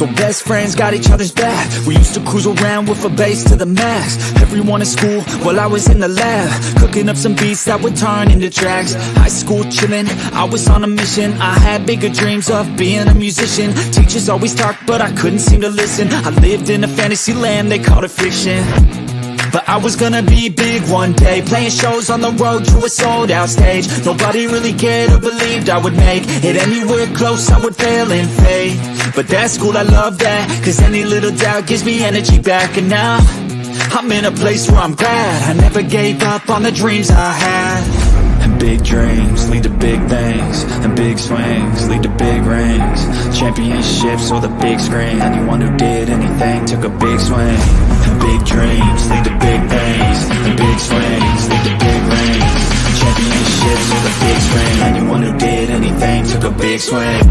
So best friends got each other's back. We used to cruise around with a bass to the max. Everyone in school while I was in the lab, cooking up some beats that would turn into tracks. High school chillin', I was on a mission. I had bigger dreams of being a musician. Teachers always talked but I couldn't seem to listen. I lived in a fantasy land, they called it fiction. But I was gonna be big one day, playing shows on the road to a sold out stage. Nobody really cared or believed I would make it anywhere close, I would fail and fade. But that's cool, I love that, cause any little doubt gives me energy back. And now, I'm in a place where I'm glad I never gave up on the dreams I had. And big dreams lead to big things, and big swings lead to big rings. Championships or the big screen, anyone who did anything took a big swing. And big dreams lead to big things, and big swings lead to big rings. Championships or the big screen, anyone who did anything took a big swing.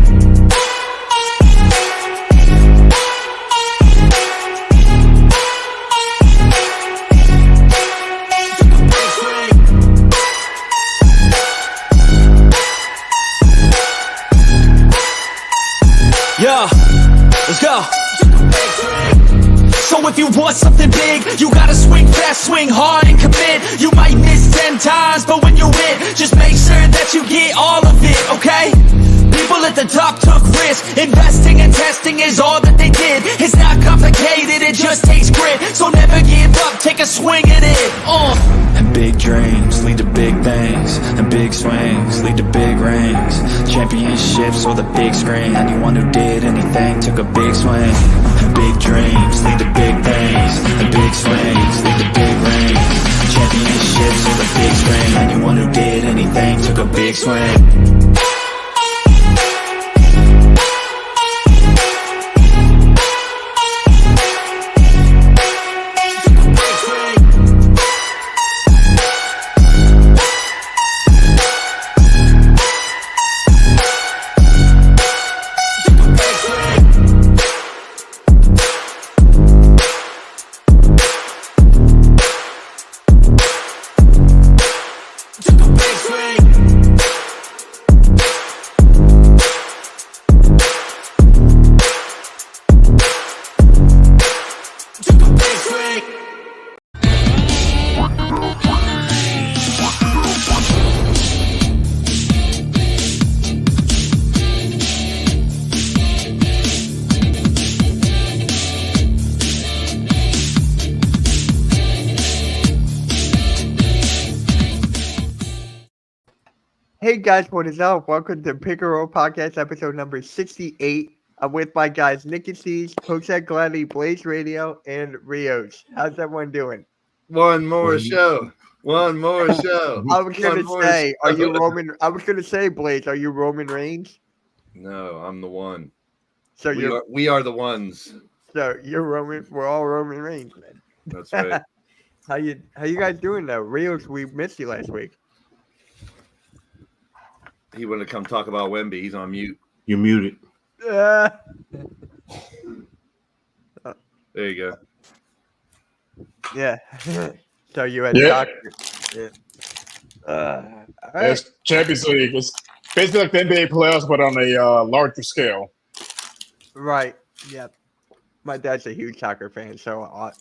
Yeah, let's go. So if you want something big, you gotta swing fast, swing hard and commit. You might miss 10 times, but when you hit, just make sure that you get all of it, okay? People at the top took risks. Investing and testing is all that they did. It's not complicated, it just takes grit. So never give up, take a swing at it. And big dreams lead to big things, and big swings lead to big rings. Championships or the big screen, anyone who did anything took a big swing. And big dreams lead to big things, and big swings lead to big rings. Championships or the big screen, anyone who did anything took a big swing. Hey guys, what is up? Welcome to Pick and Roll Podcast, episode number 68. I'm with my guys, Nick and C's, Coach Gladly, Blaze Radio, and Rios. How's everyone doing? One more show. One more show. I was gonna say, are you Roman? I was gonna say, Blaze, are you Roman Reigns? No, I'm the one. So we are the ones. So you're Roman. We're all Roman Reigns, man. That's right. How you guys doing though? Rios, we missed you last week. He wanted to come talk about Wemby. He's on mute. You're muted. There you go. Yeah. So you had doctor. Yeah. All right. It's Champions League. It's basically like the NBA playoffs, but on a larger scale. Right. Yep. My dad's a huge soccer fan, so I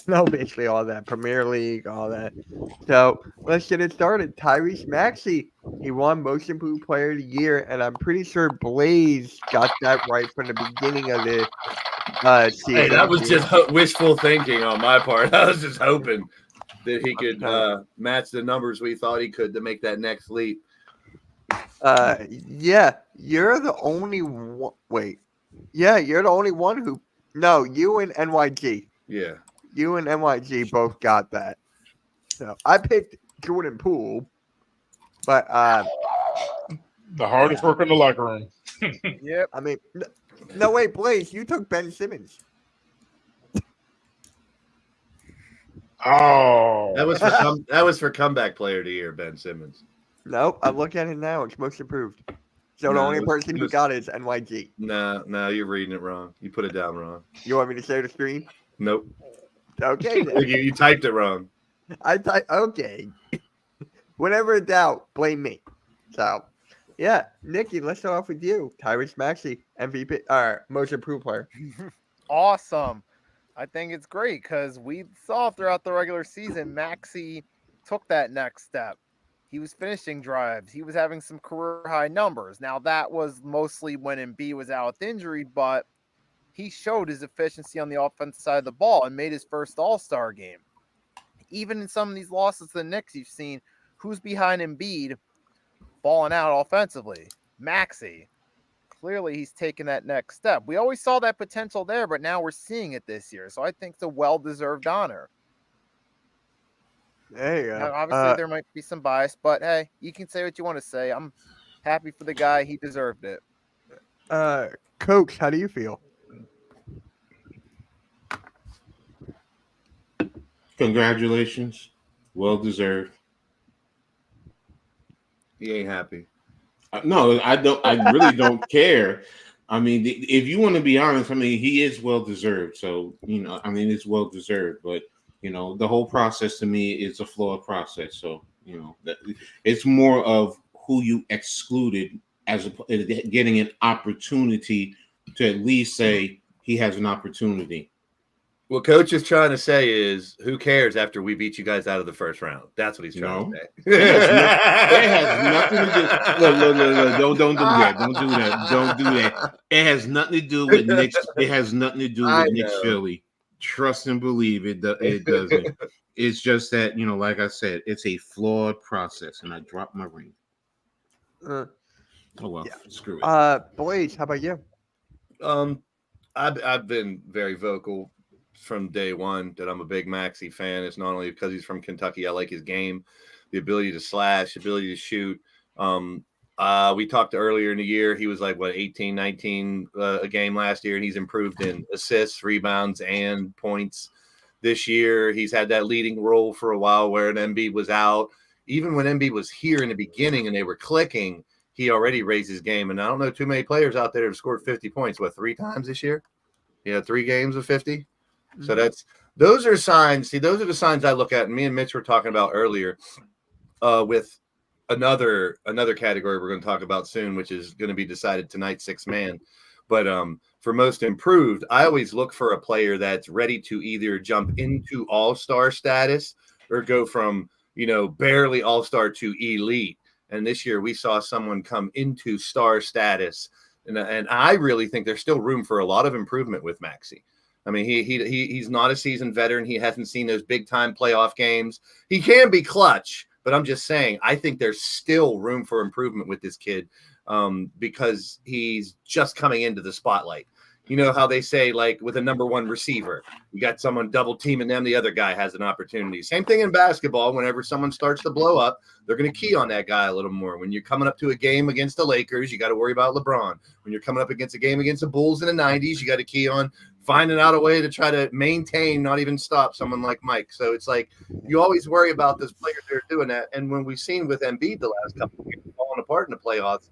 know basically all that. Premier League, all that. So let's get it started. Tyrese Maxey, he won Most Improved Player of the Year, and I'm pretty sure Blaze got that right from the beginning of the season. Hey, that was just wishful thinking on my part. I was just hoping that he could match the numbers we thought he could to make that next leap. Yeah, you're the only one. Wait. Yeah, you're the only one who. No, you and NYG. Yeah. You and NYG both got that. So I picked Jordan Poole, but The hardest work in the locker room. yeah, I mean, no wait, Blaze, you took Ben Simmons. Oh, That was for comeback player of the year, Ben Simmons. No, I'm looking at it now. It's Most Improved. So the only person who got it is NYG. No, you're reading it wrong. You put it down wrong. You want me to share the screen? Nope. Okay, then. You typed it wrong. Okay. Whenever in doubt, blame me. So Yeah, Nikki, let's start off with you. Tyrese Maxey, MVP, most improved player. Awesome. I think it's great because we saw throughout the regular season, Maxi took that next step. He was finishing drives. He was having some career high numbers. Now that was mostly when Embiid was out with injury, but he showed his efficiency on the offensive side of the ball and made his first All-Star game. Even in some of these losses to the Knicks, you've seen who's behind Embiid balling out offensively. Maxi. Clearly, he's taken that next step. We always saw that potential there, but now we're seeing it this year. So I think it's a well-deserved honor. There you Now, go. obviously, there might be some bias, but hey, you can say what you want to say. I'm happy for the guy. He deserved it. Coach, how do you feel? Congratulations. Well deserved. He ain't happy. No, I don't. I really don't care. I mean, if you want to be honest, I mean, he is well deserved. So I mean, it's well deserved. But the whole process to me is a flawed process. So that it's more of who you excluded as getting an opportunity to at least say he has an opportunity. What Coach is trying to say is, who cares after we beat you guys out of the first round? That's what he's trying to say. It has nothing to do. Look, don't do that. Don't do that. Don't do that. It has nothing to do with Knicks. It has nothing to do with Knicks Philly. Trust and believe it. It doesn't. It's just that like I said, it's a flawed process, and I dropped my ring. Oh well, Yeah. screw it. Blaze, how about you? I've been very vocal from day one that I'm a big Maxey fan. It's not only because he's from Kentucky. I like his game, the ability to slash, ability to shoot. We talked earlier in the year. He was like, 18, 19 a game last year, and he's improved in assists, rebounds, and points this year. He's had that leading role for a while where Embiid was out. Even when Embiid was here in the beginning and they were clicking, he already raised his game. And I don't know too many players out there that have scored 50 points, 3 times this year? Yeah, 3 games of 50. So those are signs. See, those are the signs I look at. And me and Mitch were talking about earlier with another category we're going to talk about soon, which is going to be decided tonight, 6-man. But for most improved, I always look for a player that's ready to either jump into all-star status or go from, barely all-star to elite. And this year we saw someone come into star status. And I really think there's still room for a lot of improvement with Maxey. I mean, he's not a seasoned veteran. He hasn't seen those big-time playoff games. He can be clutch, but I'm just saying I think there's still room for improvement with this kid because he's just coming into the spotlight. You know how they say, like, with a number one receiver, you got someone double teaming them, the other guy has an opportunity. Same thing in basketball. Whenever someone starts to blow up, they're going to key on that guy a little more. When you're coming up to a game against the Lakers, you got to worry about LeBron. When you're coming up against a game against the Bulls in the 90s, you got to key on finding out a way to try to maintain, not even stop someone like Mike. So it's like you always worry about those players that are doing that. And when we've seen with Embiid the last couple of years falling apart in the playoffs,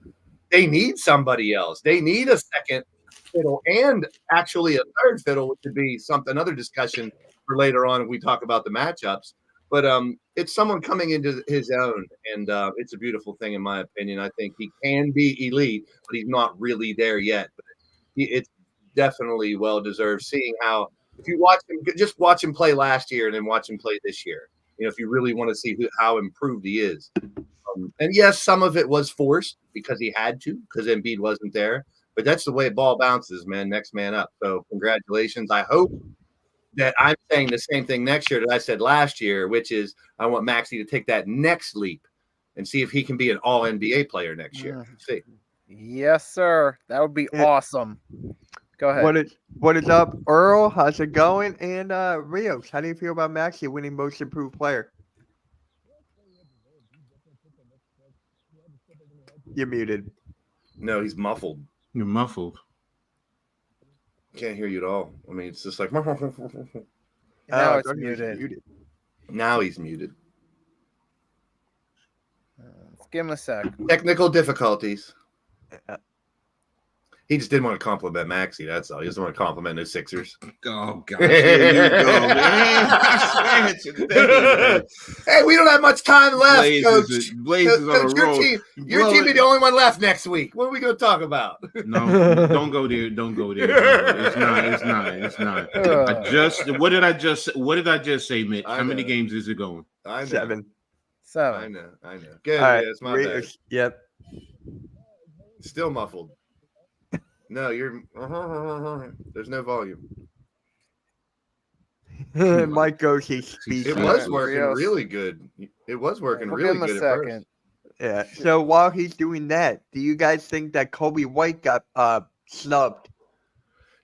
they need somebody else. They need a second fiddle and actually a third fiddle, which would be another discussion for later on if we talk about the matchups. But it's someone coming into his own, and it's a beautiful thing in my opinion. I think he can be elite, but he's not really there yet. But it's definitely well deserved. Seeing how if you watch him, just watch him play last year and then watch him play this year. If you really want to see how improved he is. And yes, some of it was forced because he had to, because Embiid wasn't there. But that's the way ball bounces, man. Next man up. So congratulations. I hope that I'm saying the same thing next year that I said last year, which is I want Maxey to take that next leap and see if he can be an all NBA player next year. See. Yes, sir. That would be awesome. Go ahead. What is up, Earl? How's it going? And Rios, how do you feel about Maxey winning most improved player? You're muted. No, he's muffled. You're muffled. Can't hear you at all. I mean, it's just like Now it's muted. Now he's muted. Let's give him a sec. Technical difficulties. He just didn't want to compliment Maxey. That's all. He doesn't want to compliment the Sixers. Oh gosh, here you go, man. I swear to God. Hey, we don't have much time left, Coach. Blazers on Coach, the road. your team be the only one left next week. What are we going to talk about? No, don't go there. Don't go there. It's not. What did I just say, Mitch? I How many know. games is it going? I know. 7. I know. Good. All right. Yeah, it's my bad. Raiders. Yep. Still muffled. No, you're. There's no volume. Mike goes. He speaks. It was working really good. It was working We'll really give him good a at second. Yeah. So while he's doing that, do you guys think that Kobe White got snubbed?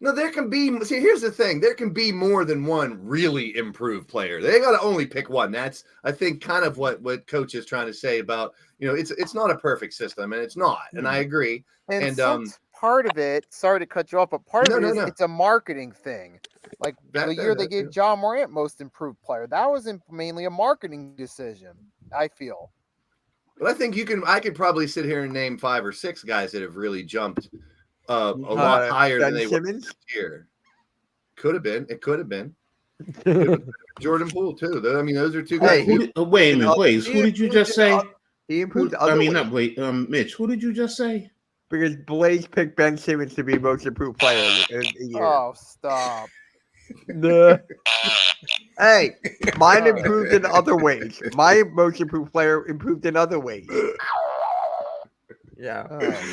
No, there can be. See, here's the thing: there can be more than one really improved player. They got to only pick one. That's, I think, kind of what Coach is trying to say about. It's not a perfect system, and it's not. And I agree. And part of it, sorry to cut you off, but part of it is it's a marketing thing. Like the year they gave John Morant most improved player, that was mainly a marketing decision, I feel. But I think I could probably sit here and name 5 or 6 guys that have really jumped a lot higher than they were this year. Could have been. It could have been. Jordan Poole too. I mean, those are 2 guys. Wait a minute, Blaze. Who did you just say? He improved. Not Blaze. Mitch. Who did you just say? Because Blaze picked Ben Simmons to be most improved player in the year. Oh, stop. Hey, mine improved in other ways. My most improved player improved in other ways. Yeah.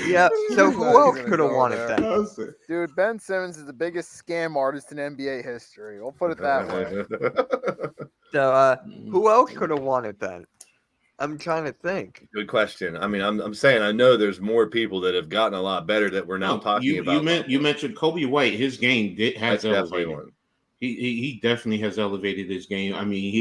Yeah. So who else could have won it then? Dude, Ben Simmons is the biggest scam artist in NBA history. We'll put it that way. So who else could have won it then? I'm trying to think. Good question. I mean, I'm saying I know there's more people that have gotten a lot better that we're now talking about. You mentioned Kobe White. His game has elevated. One. He definitely has elevated his game. I mean,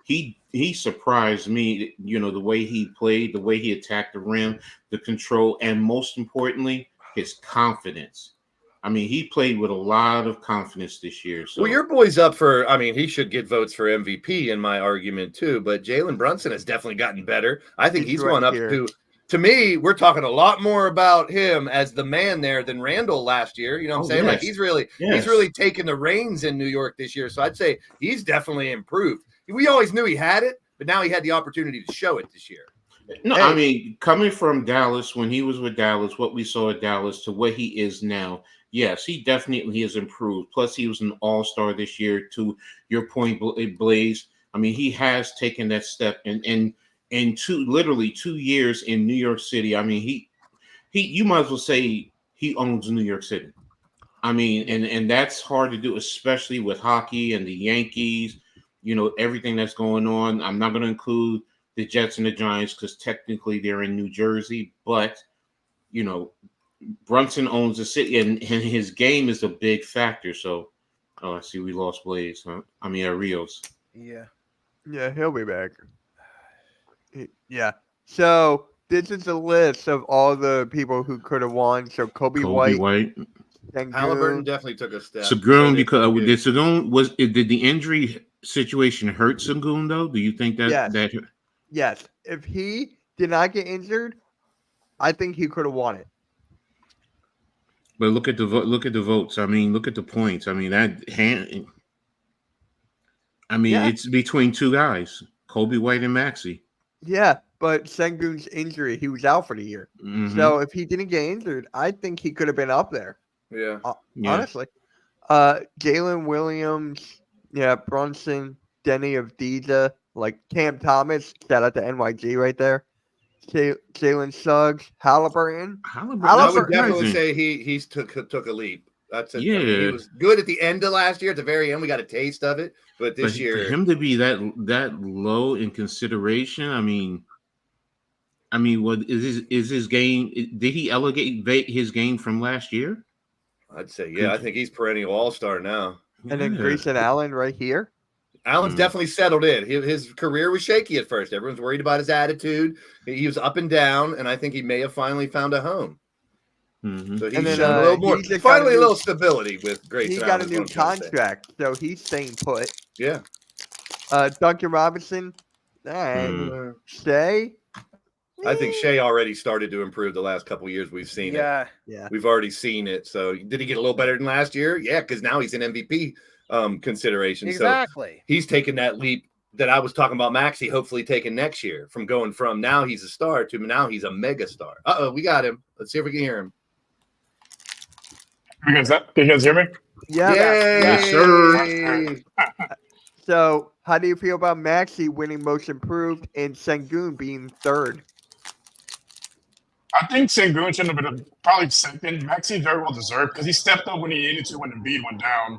he surprised me. The way he played, the way he attacked the rim, the control, and most importantly, his confidence. I mean, he played with a lot of confidence this year. So. Well, your boy's up for. I mean, he should get votes for MVP in my argument too. But Jalen Brunson has definitely gotten better. I think he's gone up to. To me, we're talking a lot more about him as the man there than Randall last year. You know what I'm saying? Yes. Like he's really taken the reins in New York this year. So I'd say he's definitely improved. We always knew he had it, but now he had the opportunity to show it this year. No, I mean, coming from Dallas, when he was with Dallas, what we saw at Dallas to what he is now, yes, he definitely has improved. Plus, he was an all-star this year. To your point, Blaze, I mean, he has taken that step. And literally 2 years in New York City, I mean, he you might as well say he owns New York City. I mean, and that's hard to do, especially with hockey and the Yankees, everything that's going on. I'm not going to include the Jets and the Giants because technically they're in New Jersey, but Brunson owns the city, and his game is a big factor. So, I see we lost Blaze. Huh? I mean, Rios. Yeah. Yeah, he'll be back. Yeah. So this is a list of all the people who could have won. So Kobe White. Halliburton definitely took a step. Sengun, because did the injury situation hurt Sengun though? Do you think that? Yes. If he did not get injured, I think he could have won it. But look at the votes. I mean, look at the points. I mean it's between 2 guys, Kobe White and Maxey. Yeah, but Sengun's injury, he was out for the year. Mm-hmm. So if he didn't get injured, I think he could have been up there. Yeah. Honestly. Jalen Williams, Brunson, Denny Avdija, like Cam Thomas, shout out to NYG right there. Jalen Suggs, Halliburton. I would definitely say he took a leap. That's it. Yeah. He was good at the end of last year. At the very end, we got a taste of it. But this year, for him to be that low in consideration, I mean, what is his game? Did he elevate his game from last year? I'd say, yeah. I think he's perennial all-star now. And then Grayson Allen right here. Allen's definitely settled in. His career was shaky at first. Everyone's worried about his attitude. He was up and down, and I think he may have finally found a home. Mm-hmm. So he's shown a little more. Finally, a little stability with Grayson. He got a new contract, so he's staying put. Yeah. Duncan Robinson, stay. I think Shea already started to improve the last couple of years. We've seen it. Yeah. Yeah. We've already seen it. So did he get a little better than last year? Yeah, because now he's in MVP consideration. Exactly. So he's taken that leap that I was talking about Maxey hopefully taking next year, from going from now he's a star to now he's a mega star. We got him. Let's see if we can hear him. Can you guys hear me? Yeah. Yay! Yes, sir. So, how do you feel about Maxey winning Most Improved and Sengun being third? I think Sengun should have been probably second. Maxey very well deserved because he stepped up when he needed to when Embiid went down.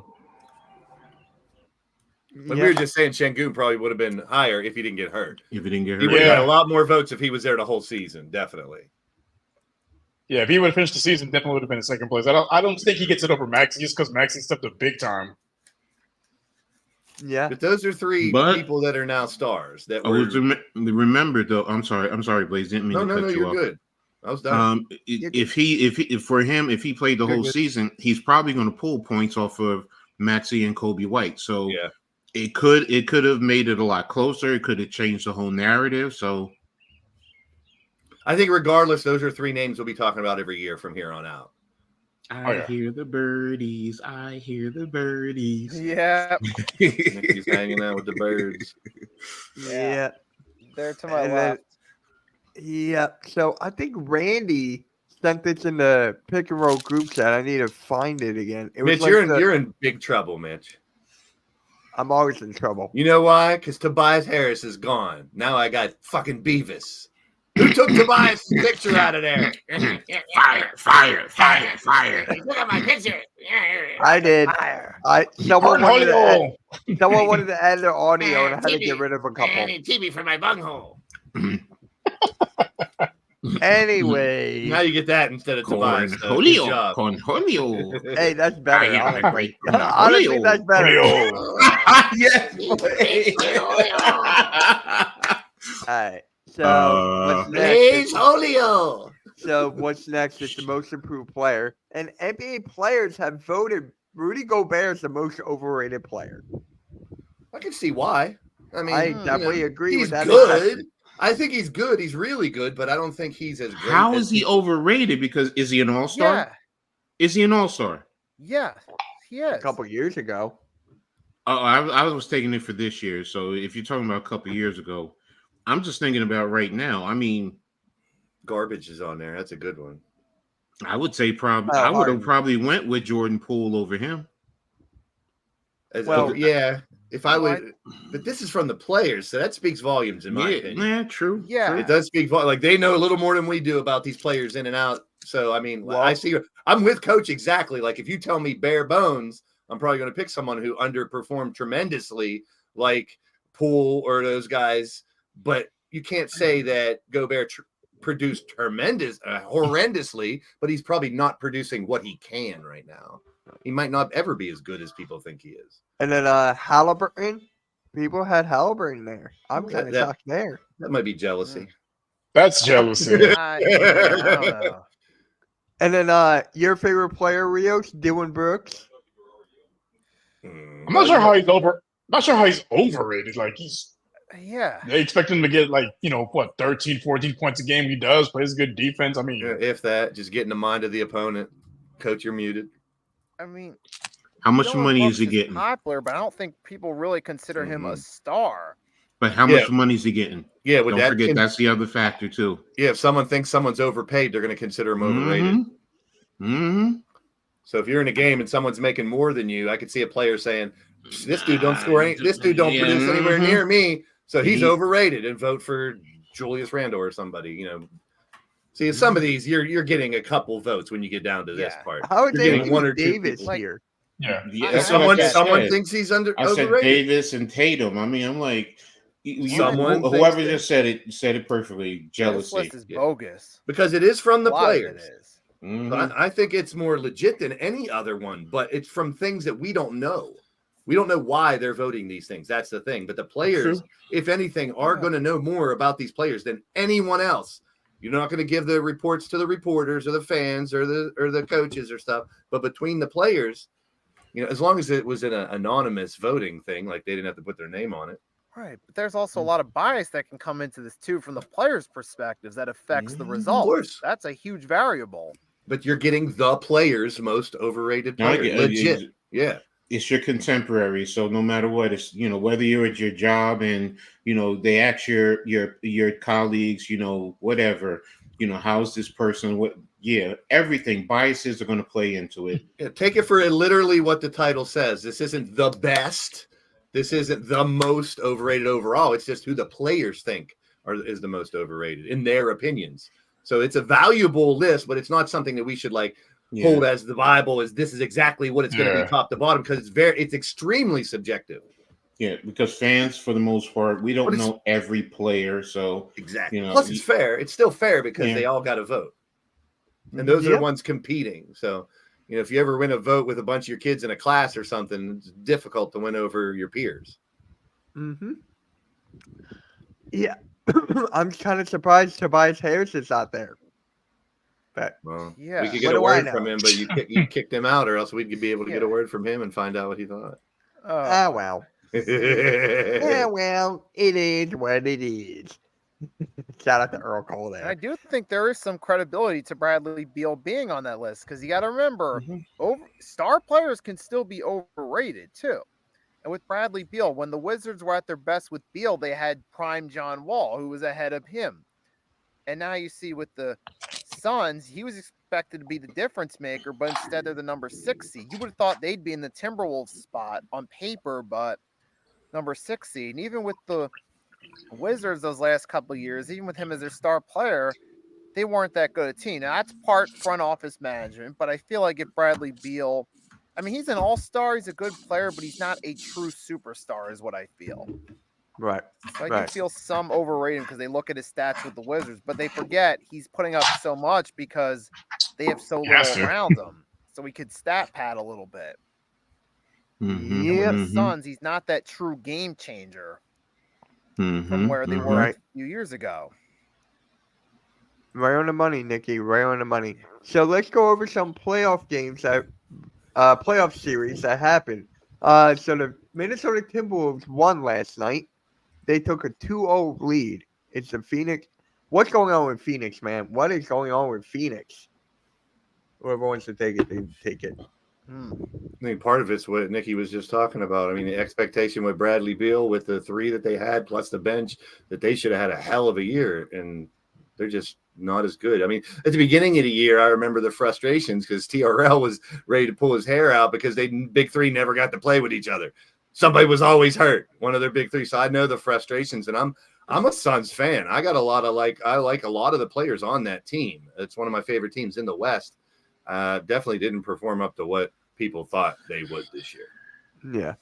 But we were just saying Şengün probably would have been higher if he didn't get hurt. If he didn't get He hurt, would have Yeah. got a lot more votes if he was there the whole season, definitely. Yeah, if he would have finished the season, definitely would have been in second place. I don't think he gets it over Maxey just because Maxey stepped up big time. Yeah. But those are three But- people that are now stars. That I were was remember though. I'm sorry, Blaze. Didn't mean no, to cut you you're off. good. I was done. If he played the You're whole good. season, he's probably going to pull points off of Maxey and Kobe White. So Yeah. it could have made it a lot closer. It could have changed the whole narrative. So I think regardless, those are three names we'll be talking about every year from here on out. I hear the birdies. I hear the birdies. Yeah. He's hanging out with the birds. Yeah. There to my And left. Yeah. So, I think Randy sent this in the pick and roll group chat. I need to find it again. It was Mitch, you're the- you're in big trouble, Mitch. I'm always in trouble. You know why? Because Tobias Harris is gone. Now I got fucking Beavis. Who took Tobias' picture out of there? Fire. Look at my picture. I did. Someone wanted to add their audio, and I had to TV. get rid of a couple. TV for my bunghole. Anyway, Now you get that instead of Tobias. so good job. Cornholio. hey, that's better. I am a Honestly, great honestly that's better. Yes. All right. So what's next? Please, Julio. So what's next is the most improved player, and NBA players have voted Rudy Gobert as the most overrated player. I can see why. I mean, I you know, definitely agree he's with that. good. I think he's good. He's really good, but I don't think he's as great. How as is he overrated? Because is he an all-star? Yeah. Is he an all-star? Yeah. He A is. couple years ago. Oh, I was taking it for this year. So if you're talking about a couple years ago, I'm just thinking about right now. I mean, Garbage is on there. That's a good one. I would say probably Oh, I would have Harden. probably went with Jordan Poole over him. Well, yeah. If I What? would, but this is from the players, so that speaks volumes in my opinion. True. Yeah. It does speak volumes. Like they know a little more than we do about these players in and out. So I mean, Well- I see. I'm with Coach exactly. Like if you tell me bare bones, I'm probably going to pick someone who underperformed tremendously, like Poole or those guys. But you can't say that Gobert produced horrendously, but he's probably not producing what he can right now. He might not ever be as good as people think he is. And then Halliburton. People had Halliburton there. I'm kind of That- shocked there. That might be jealousy. That's jealousy. I don't know. And then your favorite player, Rios, Dylan Brooks. Hmm. I'm not sure how he's over. Not sure how he's overrated. Like Yeah. they expect him to get 13, 14 points a game. He does, plays good defense. I mean, If that, just get in the mind of the opponent. Coach, you're muted. I mean, How much Dylan money Brooks is he getting? Popular, but I don't think people really consider him a Mhm. star. But how Yeah. much money is he getting? Yeah, with Don't that, forget that's the other factor too. yeah. If someone thinks someone's overpaid, they're going to consider him overrated. Mm-hmm. So if you're in a game and someone's making more than you, I could see a player saying, "This dude don't score any. This dude don't produce anywhere near me, so he's overrated." And vote for Julius Randle or somebody. You know. See, some of these you're getting a couple votes when you get down to this Yeah. part. How is You're getting Anthony one or two Davis people. here? yeah. Yeah, I- that's what I Someone said. thinks he's I said overrated. Davis and Tatum. I mean, I'm like, Someone whoever thinks just said it perfectly. This Jealousy. list is Yeah. bogus. Because it is from the A lot of it players. is. Mhm. But I think it's more legit than any other one, but it's from things that we don't know. We don't know why they're voting these things. That's the thing. But the players, if anything, are Yeah. going to know more about these players than anyone else. You're not going to give the reports to the reporters or the fans or the coaches or stuff. But between the players, as long as it was in an anonymous voting thing, like they didn't have to put their name on it. Right, but there's also a lot of bias that can come into this too from the players' perspectives that affects the Of results. course. That's a huge variable. But you're getting the players' most overrated No, I player. get- Legit. Yeah. It's your contemporary, so no matter what, it's whether you're at your job and they ask your colleagues, whatever, how's this person, everything, biases are going to play into it. Yeah, take it for literally what the title says. This isn't the best. This isn't the most overrated overall. It's just who the players think is the most overrated in their opinions. So it's a valuable list, but it's not something that we should hold as the Bible. This is exactly what it's going to be top to bottom, because it's extremely subjective. Yeah, because fans, for the most part, we don't know every player, so exactly. Plus, it's fair. It's still fair because they all got to vote, and those are the ones competing. So, if you ever win a vote with a bunch of your kids in a class or something, it's difficult to win over your peers. Mm-hmm. Yeah, I'm kind of surprised Tobias Harris is not there. But well, yeah, we could get a word from him, but you kicked him out, or else we'd be able to get a word from him and find out what he thought. Well. Yeah, well, it is what it is. Shout out to Earl Cole there. And I do think there is some credibility to Bradley Beal being on that list, because you got to remember, star players can still be overrated too. And with Bradley Beal, when the Wizards were at their best with Beal, they had prime John Wall, who was ahead of him. And now you see with the Suns, he was expected to be the difference maker, but instead they're the number 6 seed. You would have thought they'd be in the Timberwolves spot on paper, but number 6 seed. And even with the Wizards those last couple of years, even with him as their star player, they weren't that good a team. Now, that's part front office management, but I feel like if Bradley Beal, he's an all-star, he's a good player, but he's not a true superstar is what I feel. Right. So I do feel some overrated because they look at his stats with the Wizards, but they forget he's putting up so much because they have so little around him. So we could stat pad a little bit. Yeah. With the Suns, he's not that true game changer from where they were a few years ago. Right on the money, Nikki. Right on the money. So let's go over some playoff games playoff series that happened. So the Minnesota Timberwolves won last night. They took a 2-0 lead. It's the Phoenix. What's going on with Phoenix, man? What is going on with Phoenix? Whoever wants to take it, they take it. I think part of it's what Nikki was just talking about. The expectation with Bradley Beal, with the 3 that they had, plus the bench, that they should have had a hell of a year, and they're just not as good. At the beginning of the year, I remember the frustrations because TRL was ready to pull his hair out because big 3 never got to play with each other. Somebody was always hurt, one of their big 3. So I know the frustrations, and I'm a Suns fan. I got a lot of I like a lot of the players on that team. It's one of my favorite teams in the West. Definitely didn't perform up to what people thought they would this year. Yeah.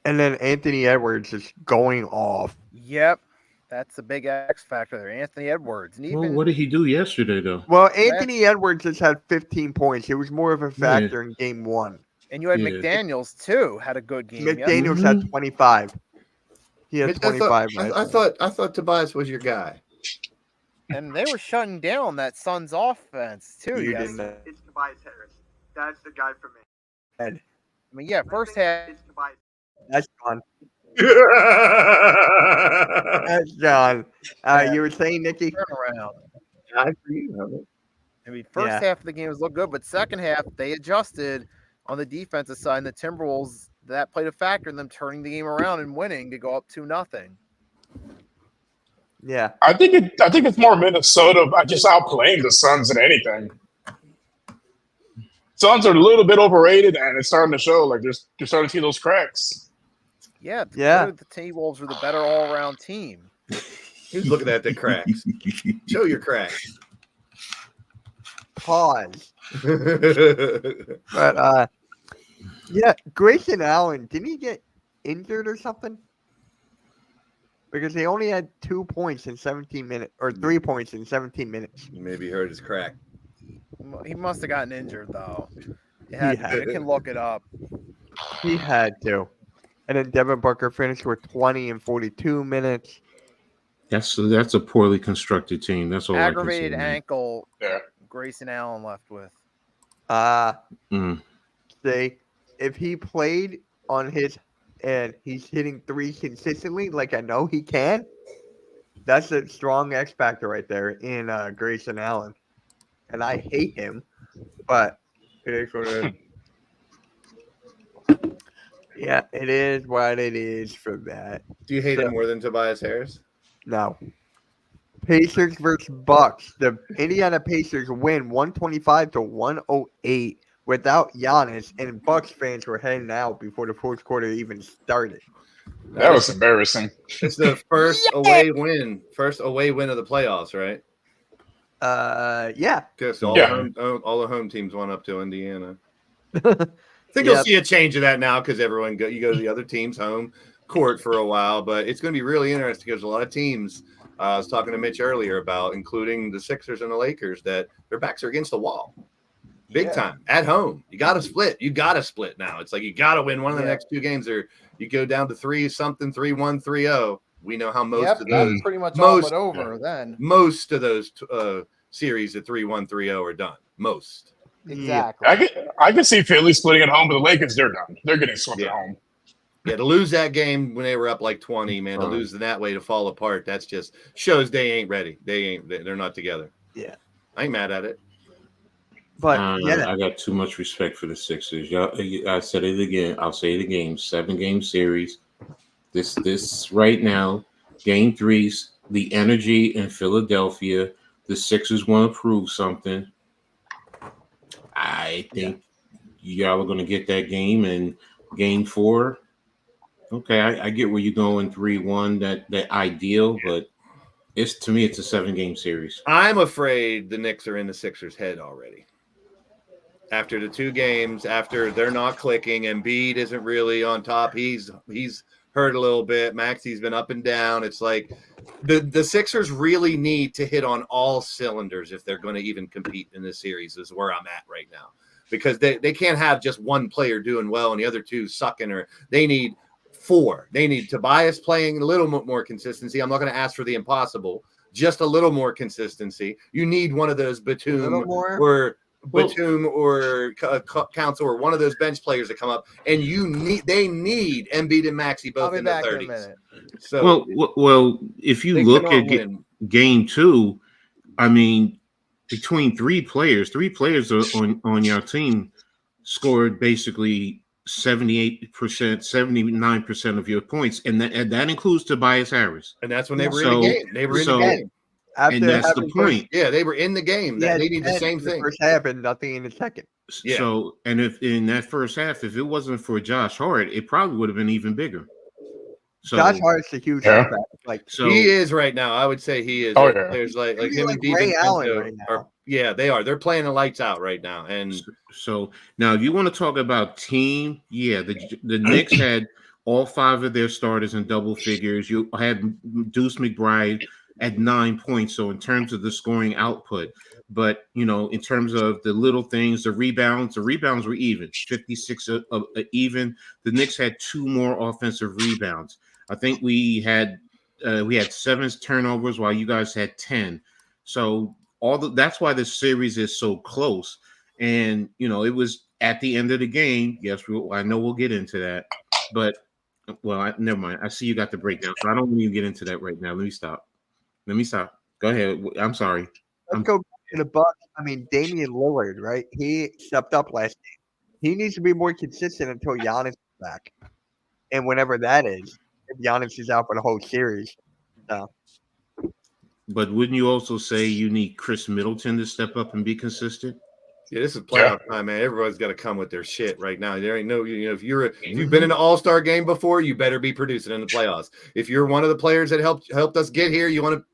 And then Anthony Edwards is going off. Yep. That's a big X factor there. Anthony Edwards. And even, what did he do yesterday, though? Well, Anthony Edwards just had 15 points. It was more of a factor in game 1. And you had McDaniels, too, had a good game. McDaniels had 25. He had 25. I thought Tobias was your guy. And they were shutting down that Suns offense, too. You didn't know. It's Tobias Harris. That's the guy for me. First half. That's John. That's John. You were saying, Nikki? Turnaround. For you, first half of the game was looked good, but second half, they adjusted on the defensive side, and the Timberwolves, that played a factor in them turning the game around and winning to go up 2-0. Yeah. I think it's more Minnesota just outplaying the Suns than anything. Suns are a little bit overrated, and it's starting to show. You're starting to see those cracks. Yeah. The T-Wolves were the better all-around team. He's looking at the cracks. Show your cracks. Pause. But Grayson Allen, didn't he get injured or something? Because he only had 2 points in 17 minutes, or 3 points in 17 minutes. Maybe he hurt his crack. He must have gotten injured, though. I can look it up. He had to. And then Devin Booker finished with 20 in 42 minutes. That's a poorly constructed team. That's all. Aggravated I can say, ankle. Yeah. Grayson Allen left with. See, if he played on his and he's hitting threes consistently, like I know he can, that's a strong X factor right there in Grayson Allen. And I hate him, but it is what it is. Yeah, it is what it is for that. Do you hate him more than Tobias Harris? No. Pacers versus Bucks. The Indiana Pacers win 125-108 without Giannis, and Bucks fans were heading out before the fourth quarter even started. That was embarrassing. It's the first away win of the playoffs, right? Yeah. Because all the home teams went up to Indiana. I think Yep. you'll see a change of that now because you go to the other team's home court for a while, but it's going to be really interesting because a lot of teams. I was talking to Mitch earlier about, including the Sixers and the Lakers, that their backs are against the wall, big time at home. You got to split. You got to split now. It's like you got to win one of the next two games, or you go down to 3-something, 3-1, 3-0. We know how most of those that's pretty much all but over then. Most of those series at 3-1, 3-0 are done. Most. Exactly. I can see Philly splitting at home, but the Lakers, they're done. They're getting swept at home. Yeah, to lose that game when they were up like 20, man, to lose that way, to fall apart, that's just shows they ain't ready. They're not together. Yeah. I ain't mad at it. But I got too much respect for the Sixers. I said it again. I'll say it again. 7-game series. This right now, game 3's the energy in Philadelphia. The Sixers want to prove something. I think y'all are going to get that game, and game 4. Okay, I get where you're going 3-1. That ideal, but to me it's a 7-game series. I'm afraid the Knicks are in the Sixers' head already. After the 2 games, after they're not clicking, Embiid isn't really on top. He's hurt a little bit. Maxi's been up and down. It's like the Sixers really need to hit on all cylinders if they're going to even compete in this series, is where I'm at right now. Because they can't have just one player doing well and the other 2 sucking, or they need 4. They need Tobias playing a little more consistency. I'm not going to ask for the impossible, just a little more consistency. You need one of those Batum or Council or one of those bench players to come up, and they need Embiid and Maxey both in the 30s. So well, if you look at game 2, I mean, between 3 players on your team scored basically 78%, 79% of your points, and that includes Tobias Harris. And that's when they were in the game. They were in the game. And that's the point. Yeah, they were in the game. They need the same thing. First half and nothing in the second. Yeah. So, and if in that first half, if it wasn't for Josh Hart, it probably would have been even bigger. So Josh Hart's a huge impact. He is right now. I would say he is. Oh, yeah. There's like him and Ray Allen DiVincenzo right now. they are. They're playing the lights out right now. And so now, if you want to talk about team, the Knicks had all 5 of their starters in double figures. You had Deuce McBride at 9 points. So in terms of the scoring output, but in terms of the little things, the rebounds were even 56 even. The Knicks had 2 more offensive rebounds. I think we had 7 turnovers while you guys had 10. So that's why this series is so close. And it was at the end of the game. Yes, I know we'll get into that, but never mind. I see you got the breakdown, so I don't want you to get into that right now. Let me stop. Go ahead. I'm sorry. Let's go back to the Bucks. I mean, Damian Lillard, right? He stepped up last game. He needs to be more consistent until Giannis is back, and whenever that is, if Giannis is out for the whole series. So. But wouldn't you also say you need Chris Middleton to step up and be consistent? Yeah, this is playoff time, man. Everybody's got to come with their shit right now. There ain't no, if you've been in an All-Star game before, you better be producing in the playoffs. If you're one of the players that helped us get here, you want to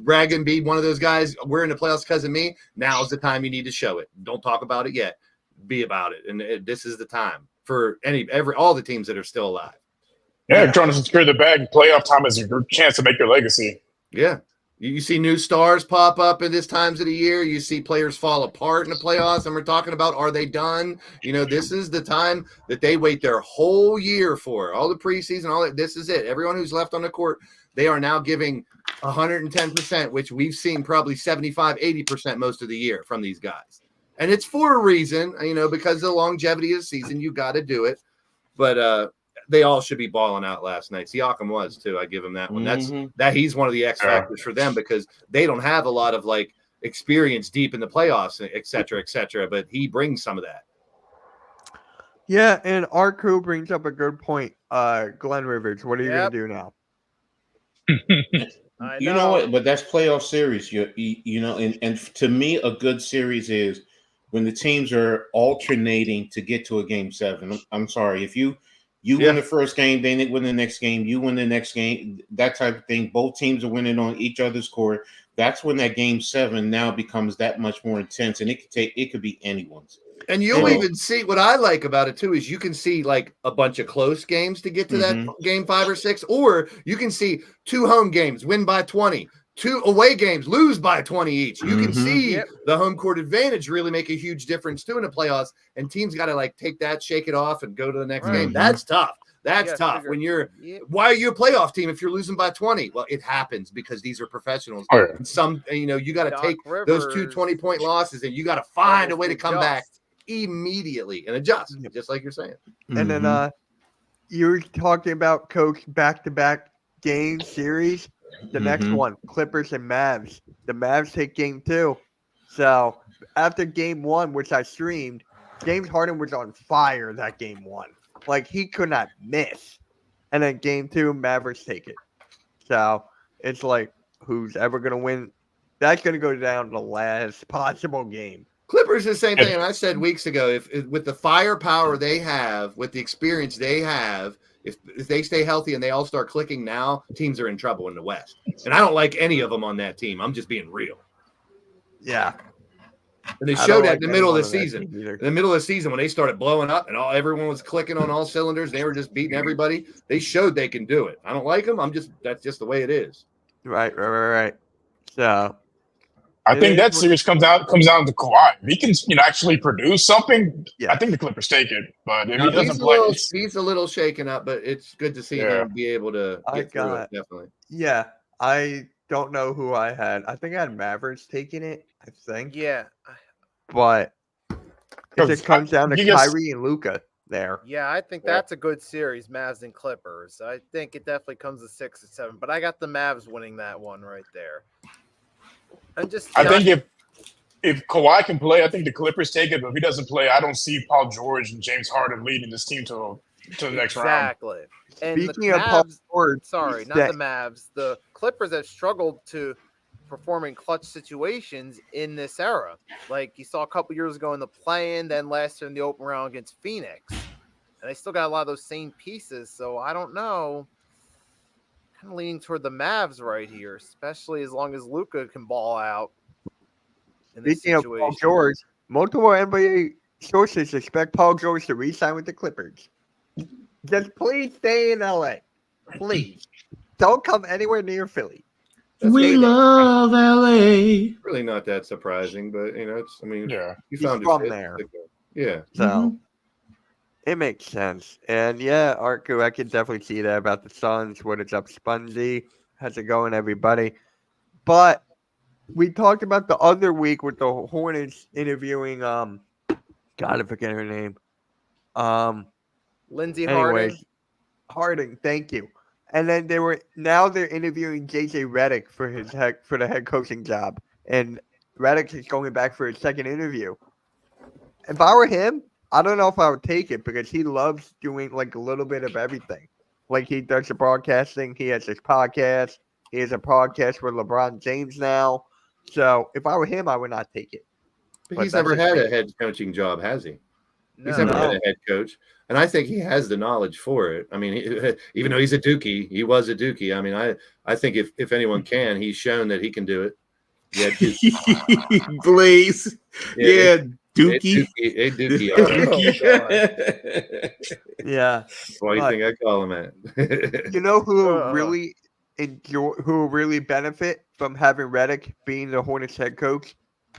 brag and be one of those guys. We're in the playoffs because of me. Now's the time you need to show it. Don't talk about it yet. Be about it, and this is the time for all the teams that are still alive. Yeah, trying to secure the bag. Playoff time is your chance to make your legacy. Yeah. You see new stars pop up at this times of the year. You see players fall apart in the playoffs, and we're talking about, are they done? This is the time that they wait their whole year for. All the preseason, all that. This is it. Everyone who's left on the court, they are now giving 110%, which we've seen probably 75, 80% most of the year from these guys. And it's for a reason, because of the longevity of the season. You got to do it. But they all should be balling out last night. Siakam was too. I give him that one. He's one of the X factors for them because they don't have a lot of like experience deep in the playoffs, et cetera, but he brings some of that. Yeah, and our crew brings up a good point. Glenn Rivers, what are you going to do now? You know what? But that's playoff series. You know, and to me, a good series is when the teams are alternating to get to a game 7. I'm sorry if you win the first game, they win the next game. You win the next game. That type of thing. Both teams are winning on each other's court. That's when that game 7 now becomes that much more intense, and it could be anyone's. And you'll even see what I like about it too is you can see like a bunch of close games to get to that game 5 or 6, or you can see 2 home games win by 20, 2 away games lose by 20 each. You can see the home court advantage really make a huge difference too in the playoffs, and teams got to like take that, shake it off, and go to the next game. That's tough. That's tough. When why are you a playoff team if you're losing by 20? Well, it happens because these are professionals. And some, you got to take those 2 20-point losses, and you got to find a way to come back immediately and adjust, just like you're saying. And then you were talking about Coach back-to-back game series. The next one, Clippers and Mavs. The Mavs take game 2. So after game 1, which I streamed, James Harden was on fire that game 1. Like he could not miss. And then game 2, Mavericks take it. So it's like who's ever going to win? That's going to go down to the last possible game. Clippers the same thing, and I said weeks ago, if with the firepower they have, with the experience they have, if they stay healthy and they all start clicking now, teams are in trouble in the West. And I don't like any of them on that team. I'm just being real. Yeah. And they showed that in the middle of the season. In the middle of the season, when they started blowing up and everyone was clicking on all cylinders, they were just beating everybody. They showed they can do it. I don't like them. That's just the way it is. Right. So I think that series comes down to Kawhi. If he can, actually produce something, I think the Clippers take it. But if he doesn't play, he's a little shaken up. But it's good to see him be able to get through it. Definitely. Yeah, I don't know who I had. I think I had Mavericks taking it. I think. Yeah. But it just comes down to Kyrie and Luka there. Yeah, I think that's a good series, Mavs and Clippers. I think it definitely comes to 6 or 7. But I got the Mavs winning that one right there. I think if Kawhi can play, I think the Clippers take it. But if he doesn't play, I don't see Paul George and James Harden leading this team to the next round. Exactly. And Speaking of Paul George, not the Mavs. The Clippers have struggled to perform in clutch situations in this era. Like you saw a couple years ago in the play-in, then last year in the open round against Phoenix. And they still got a lot of those same pieces. So I don't know. Kind of leaning toward the Mavs right here, especially as long as Luka can ball out. Speaking of Paul George, multiple NBA sources expect Paul George to re-sign with the Clippers. Just please stay in LA. Please. Don't come anywhere near Philly. We love LA. Really not that surprising, but you found it from there. Yeah. So it makes sense. And Arku, I can definitely see that about the Suns. What is up, Spongy? How's it going, everybody? But we talked about the other week with the Hornets interviewing God, I forget her name. Lindsey Harding. Harding, thank you. And then they're interviewing JJ Redick for the head coaching job. And Redick is going back for his second interview. If I were him, I don't know if I would take it because he loves doing like a little bit of everything. Like he does the broadcasting, he has his podcast, he has a podcast with LeBron James now. So if I were him, I would not take it. But he's never had a head coaching job, has he? No. He's never had a head coach. And I think he has the knowledge for it. I mean, even though he's a Dookie, he was a Dookie. I mean, I think if anyone can, he's shown that he can do it. Yeah, Blaze. Yeah, Dookie. Hey, Dookie. Yeah. What do you think I call him at? You know who will really benefit from having Redick being the Hornets head coach?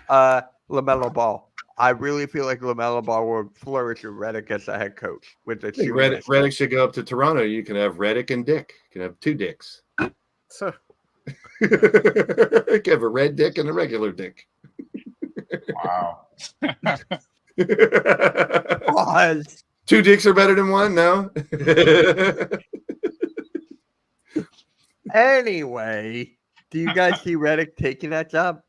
LaMelo Ball. I really feel like LaMelo Ball will flourish with Redick as the head coach. With the Redick should go up to Toronto. You can have Redick and Dick. You can have 2 dicks. You can have a red dick and a regular dick. Wow. Two dicks are better than one. No. Anyway, do you guys see Reddick taking that job?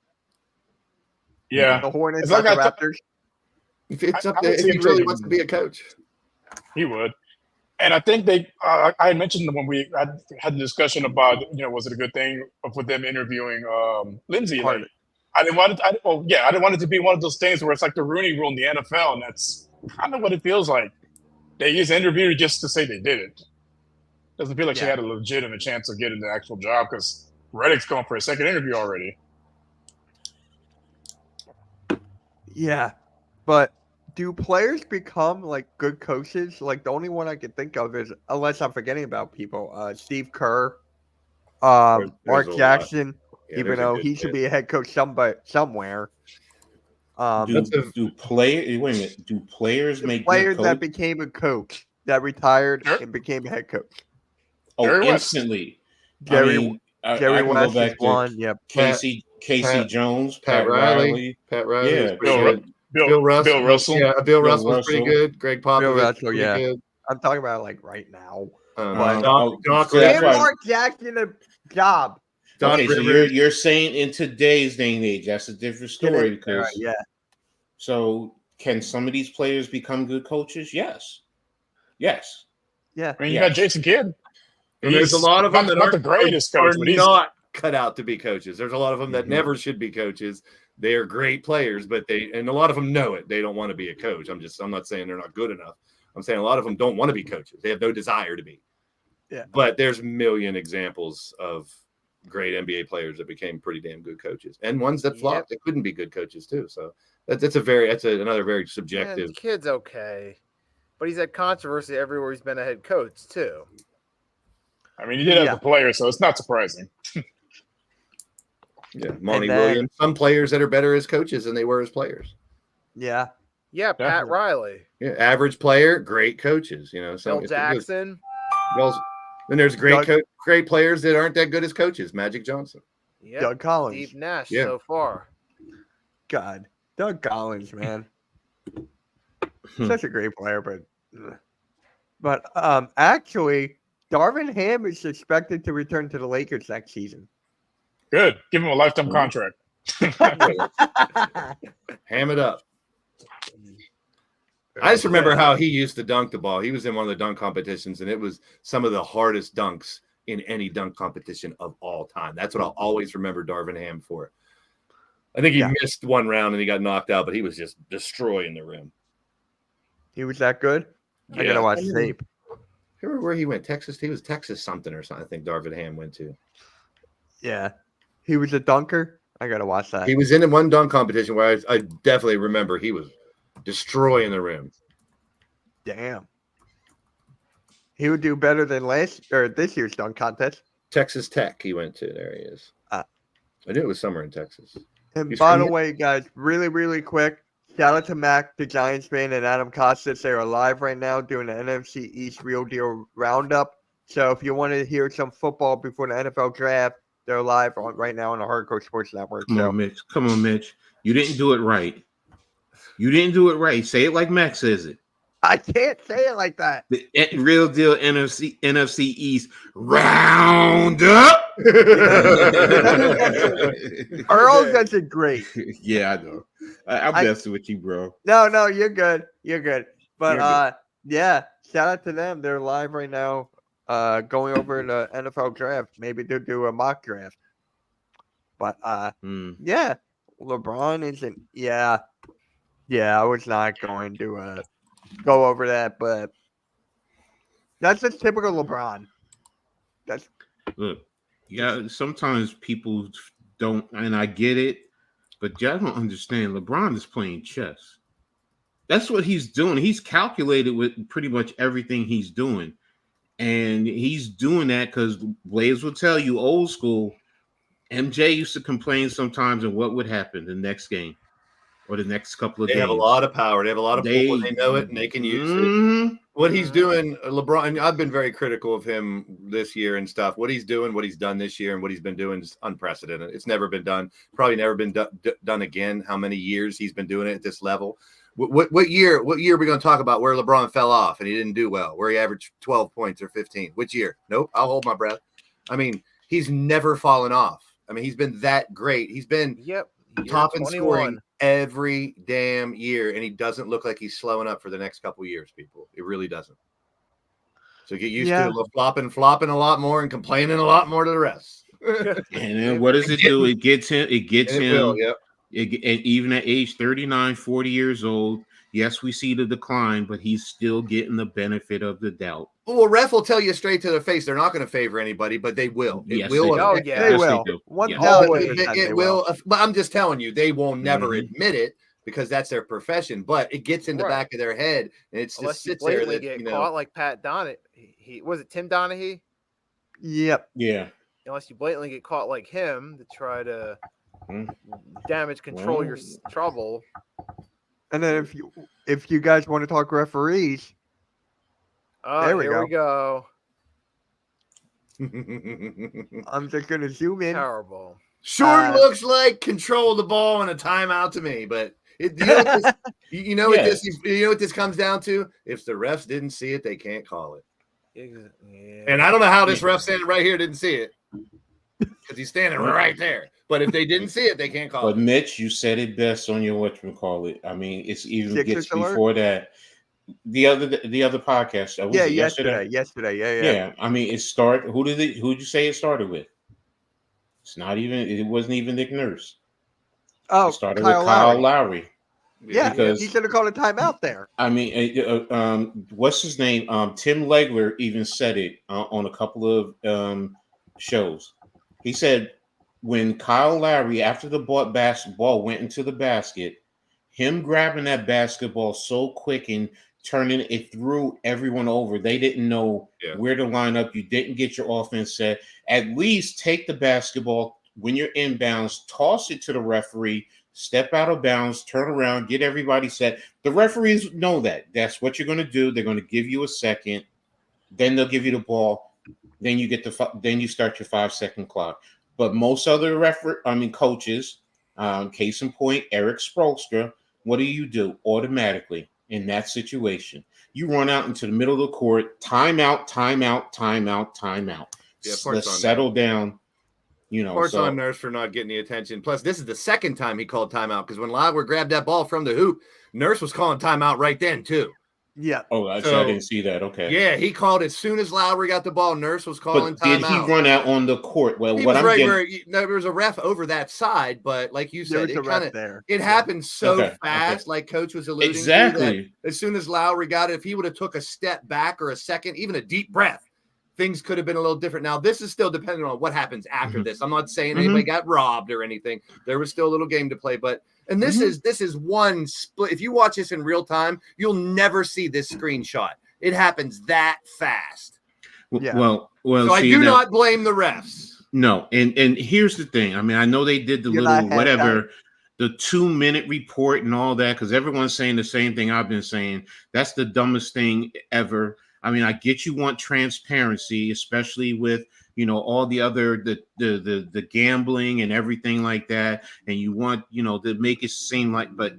Yeah, The Hornets, It's like not the I Raptors. If it's up I there, would if see he him really taking- wants to be a coach. he would. And I think they, I had mentioned when we had the discussion about, was it a good thing with them interviewing Lindsay? Like, Harden. I didn't want it. I didn't want it to be one of those things where it's like the Rooney Rule in the NFL, and that's kind of what it feels like. They just interviewed just to say they did it. Doesn't feel like she Yeah. had a legitimate chance of getting the actual job because Reddick's going for a second interview already. Yeah, but do players become like good coaches? Like the only one I can think of is, unless I'm forgetting about people, Steve Kerr, There's Mark a lot. Jackson. Yeah, even there's a though good he should bit. be a head coach somewhere. Do players The make player good that coach? became a coach that retired Sure. and became a head coach. Jerry West. Instantly. Jerry I Jerry can go West back is to one. Yep. Casey Pat- Jones, Pat Riley. Pat Riley. Yeah, was pretty Bill, good. Bill, Russell. Bill Russell. Yeah, Bill Bill Russell was pretty Russell. good. Greg Popovich. Bill Russell, pretty yeah. good. I'm talking about like right now. Doc so that's Give why- Mark Jackson a job. Doc Okay, so Rivers. you're saying in today's day and age, that's a different story because Yeah. so can some of these players become good coaches? Yes. Yes. Yeah. I mean, you Yes. got Jason Kidd. And there's a He's lot of them that not aren't the greatest are coach, but he's not cut out to be coaches. There's a lot of them that Mhm. never should be coaches. They are great players, but and a lot of them know it. They don't want to be a coach. I'm not saying they're not good enough. I'm saying a lot of them don't want to be coaches. They have no desire to be. Yeah. But there's a million examples of great NBA players that became pretty damn good coaches, and ones that flopped that couldn't be good coaches too. So that's another very Man, subjective. the kid's okay, but he's had controversy everywhere he's been a head coach too. I mean, he did as a player, so it's not surprising. Yeah, Monty then- Williams. Some players that are better as coaches than they were as players. Yeah. Yeah, Pat Definitely. Riley, Yeah, average player, great coaches. Bill Jackson. Well, then there's great Doug- great players that aren't that good as coaches. Magic Johnson. Yeah, Doug Collins. Steve Nash Yeah. so far. God. Doug Collins, man. Such a great player, but actually, Darvin Ham is expected to return to the Lakers next season. Good. Give him a lifetime contract. Ham it up. I just remember how he used to dunk the ball. He was in one of the dunk competitions, and it was some of the hardest dunks in any dunk competition of all time. That's what I'll always remember Darvin Ham for. I think he missed one round and he got knocked out, but he was just destroying the rim. He was that good? I gotta watch tape. Remember where he went? Texas? He was Texas something or something. I think Darvin Ham went to. Yeah. He was a dunker. I gotta watch that. He was in one dunk competition where I definitely remember he was destroying the rim. Damn. He would do better than this year's dunk contest. Texas Tech he went to. There he is. I knew it was somewhere in Texas. And He's by from the here? way, guys, really, really quick, shout out to Mac, the Giants fan, and Adam Costas. They're live right now doing the NFC East Real Deal Roundup. So if you want to hear some football before the NFL draft, they're live right now on the Hardcore Sports Network. Come on, Mitch. You didn't do it right. You didn't do it right. Say it like Max says it. I can't say it like that. The Real Deal NFC East Roundup. Earl does it great. Yeah, I know. I'm messing with you, bro. No, you're good. You're good. But You're good. yeah, shout out to them. They're live right now, going over the NFL draft. Maybe they'll do a mock draft. But yeah, LeBron isn't. Yeah, I was not going to go over that, but that's just typical LeBron. That's Look, yeah, sometimes people don't, and I get it, but y'all don't understand. LeBron is playing chess. That's what he's doing. He's calculated with pretty much everything he's doing. And he's doing that because Blaze will tell you, old school, MJ used to complain sometimes of what would happen the next game or the next couple of They days. have a lot of power. They have a lot of pull, and they know it, and they can use it. What he's doing, LeBron, I've been very critical of him this year and stuff. What he's doing, what he's done this year, and what he's been doing is unprecedented. It's never been done. Probably never been done again. How many years he's been doing it at this level. What year? What year are we going to talk about where LeBron fell off and he didn't do well? Where he averaged 12 points or 15? Which year? Nope. I'll hold my breath. I mean, he's never fallen off. I mean, he's been that great. He's been Yep. top in 21. scoring every damn year, and he doesn't look like he's slowing up for the next couple years. People, it really doesn't. So get used to flopping a lot more and complaining a lot more to the rest. And then what does it do? It gets him. Yep. And even at age 39, 40 years old, yes, we see the decline, but he's still getting the benefit of the doubt. Well, ref will tell you straight to their face they're not going to favor anybody, but they will. Yes, will. they do. Oh, yeah. They Yes, will. do. One Yes. thousand It will. But I'm just telling you, they will never Mhm. admit it because that's their profession. But it gets in the Right. back of their head, and it's Unless just you sits there blatantly that get caught like Pat Donahue. He was it Tim Donahue? Yep. Yeah. Unless you blatantly get caught like him to try to Mm. damage control your Well. trouble. And then if you guys want to talk referees, Oh, There we here we go. I'm just gonna zoom in. Terrible. Sure looks like control the ball in a timeout to me, but you know what this comes down to? If the refs didn't see it, they can't call it. Yeah. And I don't know how this ref standing right here didn't see it because he's standing right there. But if they didn't see it, they can't call But it. Mitch, you said it best on your whatchamacallit. I mean, it's even Sixers gets alert? before that. The other podcast. Was it Yesterday. Yeah. Yeah. I mean, it started. Who did you say it started with? It's not even. It wasn't even Nick Nurse. Oh, It started Kyle with Kyle Lowry. Lowry. Yeah, because- he should have called a timeout there. I mean, what's his name? Tim Legler even said it on a couple of shows. He said when Kyle Lowry, after the ball went into the basket, him grabbing that basketball so quick and turning it threw everyone over. They didn't know where to line up. You didn't get your offense set. At least take the basketball when you're inbounds, toss it to the referee, step out of bounds, turn around, get everybody set. The referees know that. That's what you're going to do. They're going to give you a second. Then they'll give you the ball. Then you then you start your 5-second clock. But most other coaches, case in point, Eric Spoelstra, what do? Automatically in that situation, you run out into the middle of the court, timeout. Yeah, Let's settle down. Parts on Nurse for not getting the attention. Plus, this is the second time he called timeout because when Lowry grabbed that ball from the hoop, Nurse was calling timeout right then too. Yeah. Oh, I didn't see that. Okay. Yeah, he called as soon as Lowry got the ball. Nurse was calling But did timeout. he run out on the court? Well, He what was I'm right getting, where there was a ref over that side, but like you There said, was it a ref kind of there. it happened so Okay, fast. Like Coach was alluding to, exactly. that as soon as Lowry got it, if he would have took a step back or a second, even a deep breath, things could have been a little different. Now, this is still dependent on what happens after Mhm. this. I'm not saying Mhm. anybody got robbed or anything. There was still a little game to play, but this is one split. If you watch this in real time, you'll never see this screenshot. It happens that fast. Yeah. Well. So I do not blame the refs. No, and here's the thing. I mean, I know they did the You're little not whatever, the 2-minute report and all that, because everyone's saying the same thing I've been saying. That's the dumbest thing ever. I mean, I get you want transparency, especially with all the other the gambling and everything like that, and you want to make it seem like, but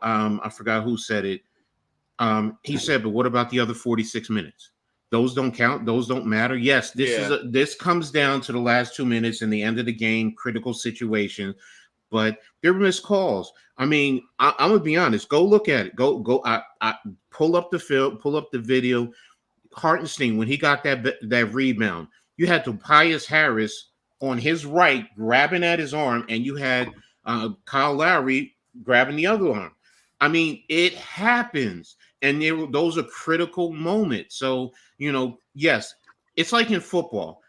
I forgot who said it. He said, but what about the other 46 minutes? Those don't count. Those don't matter. Yes, this comes down to the last 2 minutes in the end of the game, critical situation. But there were missed calls. I mean, I'm gonna be honest. Go look at it. Go. I pull up the film, pull up the video. Hartenstein, when he got that rebound, you had Tobias Harris on his right grabbing at his arm, and you had Kyle Lowry grabbing the other arm. I mean, it happens, and those are critical moments. So yes, it's like in football.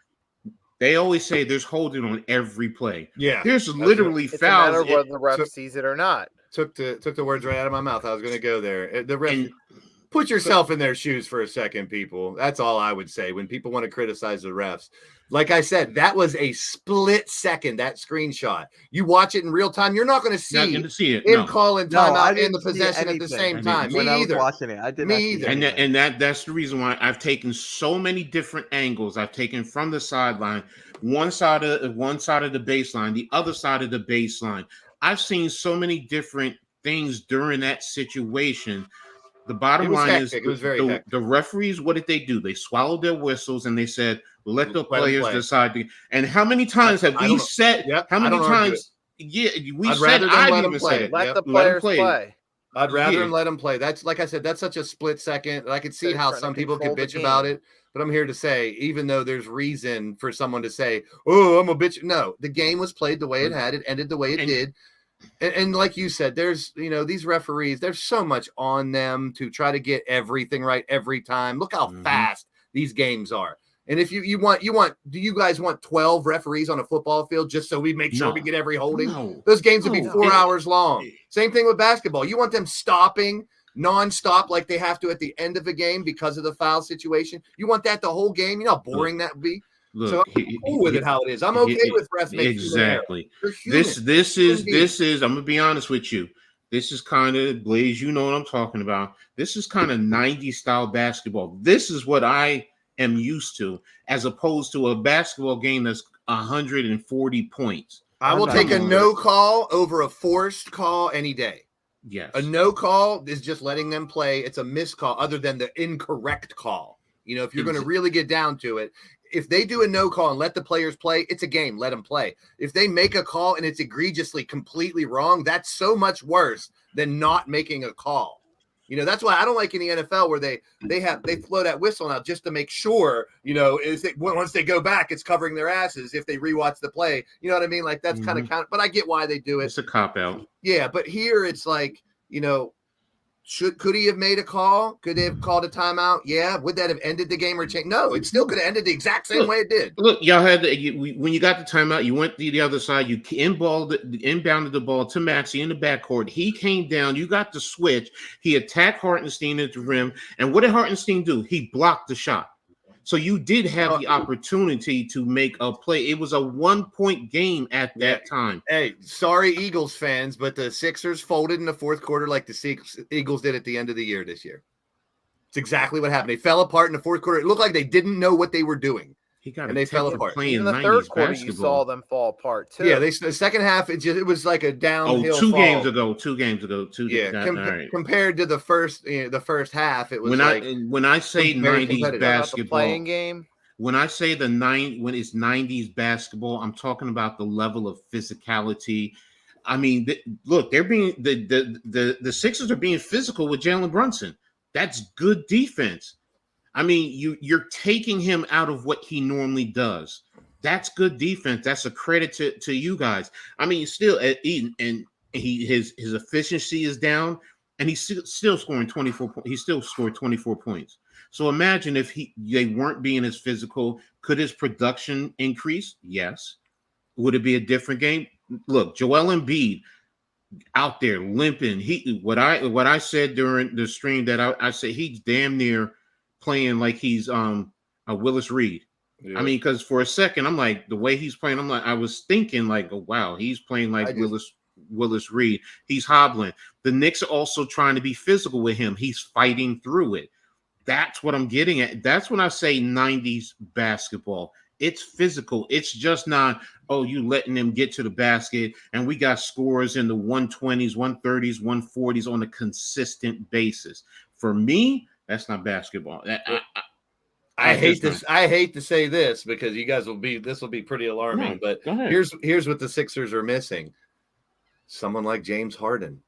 They always say there's holding on every play. Yeah, there's literally It's a matter fouls. of whether the ref sees it or not. Took the words right out of my mouth. I was going to go there. The ref. Put yourself in their shoes for a second, people. That's all I would say when people want to criticize the refs. Like I said, that was a split second, that screenshot. You watch it in real time, you're not going to see him calling timeout in the possession at the same time. When I was either. watching it, I didn't. Me either. And that's the reason why I've taken so many different angles. I've taken from the sideline, one side of the baseline, the other side of the baseline. I've seen so many different things during that situation. The bottom It was line hectic. It was very the, hectic. the referees, what did they do? They swallowed their whistles and they said, let the Let 'em players play. decide. And how many times have I we don't know. said, Yep, how I many don't argue times? Yeah, we I'd said, rather them I've let 'em even play. said it. Let Yep. the Let 'em players play. play. I'd rather Yeah. them let them play. That's like I said, that's such a split second. I could see They're how trying to some people can control the bitch about game. it, but I'm here to say, even though there's reason for someone to say, "Oh, I'm a bitch," no, the game was played the way it had. It ended the way it And- did. And like you said, there's these referees. There's so much on them to try to get everything right every time. Look how Mhm. fast these games are. And if you want, do you guys want 12 referees on a football field just so we make sure No. we get every holding? No. Those games would be No. 4 It- hours long. Same thing with basketball. You want them stopping nonstop like they have to at the end of a game because of the foul situation. You want that the whole game. You know how boring that would be. Look, So I'm cool with it how it is. I'm okay with refs making human error. exactly. They're human. This is. I'm gonna be honest with you. This is kind of Blaze. You know what I'm talking about. This is kind of 90s style basketball. This is what I am used to, as opposed to a basketball game that's 140 points. I will I'm take a not- no call over a forced call any day. Yes. A no call is just letting them play. It's a missed call other than the incorrect call. You know, if you're going to really get down to it, if they do a no call and let the players play, it's a game. Let them play. If they make a call and it's egregiously completely wrong, that's so much worse than not making a call. You know, that's why I don't like in the NFL where they flow that whistle out just to make sure, you know, once they go back, it's covering their asses if they rewatch the play. You know what I mean? Like that's kind of but I get why they do it. It's a cop out. Yeah, but here it's like, you know, could he have made a call? Could they have called a timeout? Yeah. Would that have ended the game or changed? No, it still could have ended the exact same way it did. Look, y'all had when you got the timeout, you went to the other side, you inbounded the ball to Maxey in the backcourt. He came down, you got the switch. He attacked Hartenstein at the rim. And what did Hartenstein do? He blocked the shot. So you did have the opportunity to make a play. It was a 1-point game at that time. Hey, sorry, Eagles fans, but the Sixers folded in the fourth quarter like the Eagles did at the end of the year this year. It's exactly what happened. They fell apart in the fourth quarter. It looked like they didn't know what they were doing. And they fell apart. In the third quarter, you saw them fall apart too. Yeah, the second half, it was like a downhill. Two fall. games ago. Compared to the first half, it was when I say 90s basketball, playing game. When I say when it's 90s basketball, I'm talking about the level of physicality. I mean, look, they're being the Sixers are being physical with Jalen Brunson. That's good defense. I mean, you're taking him out of what he normally does. That's good defense. That's a credit to you guys. I mean, still, and his efficiency is down, and he's still scoring 24 points. He still scored 24 points. So imagine if they weren't being as physical. Could his production increase? Yes. Would it be a different game? Look, Joel Embiid out there limping. What I said during the stream that I said he's damn near playing like he's a Willis Reed. Yeah. I mean, because for a second I'm like, the way he's playing, I was thinking like, oh wow, he's playing like Willis Reed. He's hobbling. The Knicks are also trying to be physical with him. He's fighting through it. That's what I'm getting at. That's when I say 90s basketball. It's physical. It's just not, oh, you letting them get to the basket and we got scores in the 120s, 130s, 140s on a consistent basis. For me, that's not basketball. I hate to say this because you guys this will be pretty alarming, but here's what the Sixers are missing. Someone like James Harden.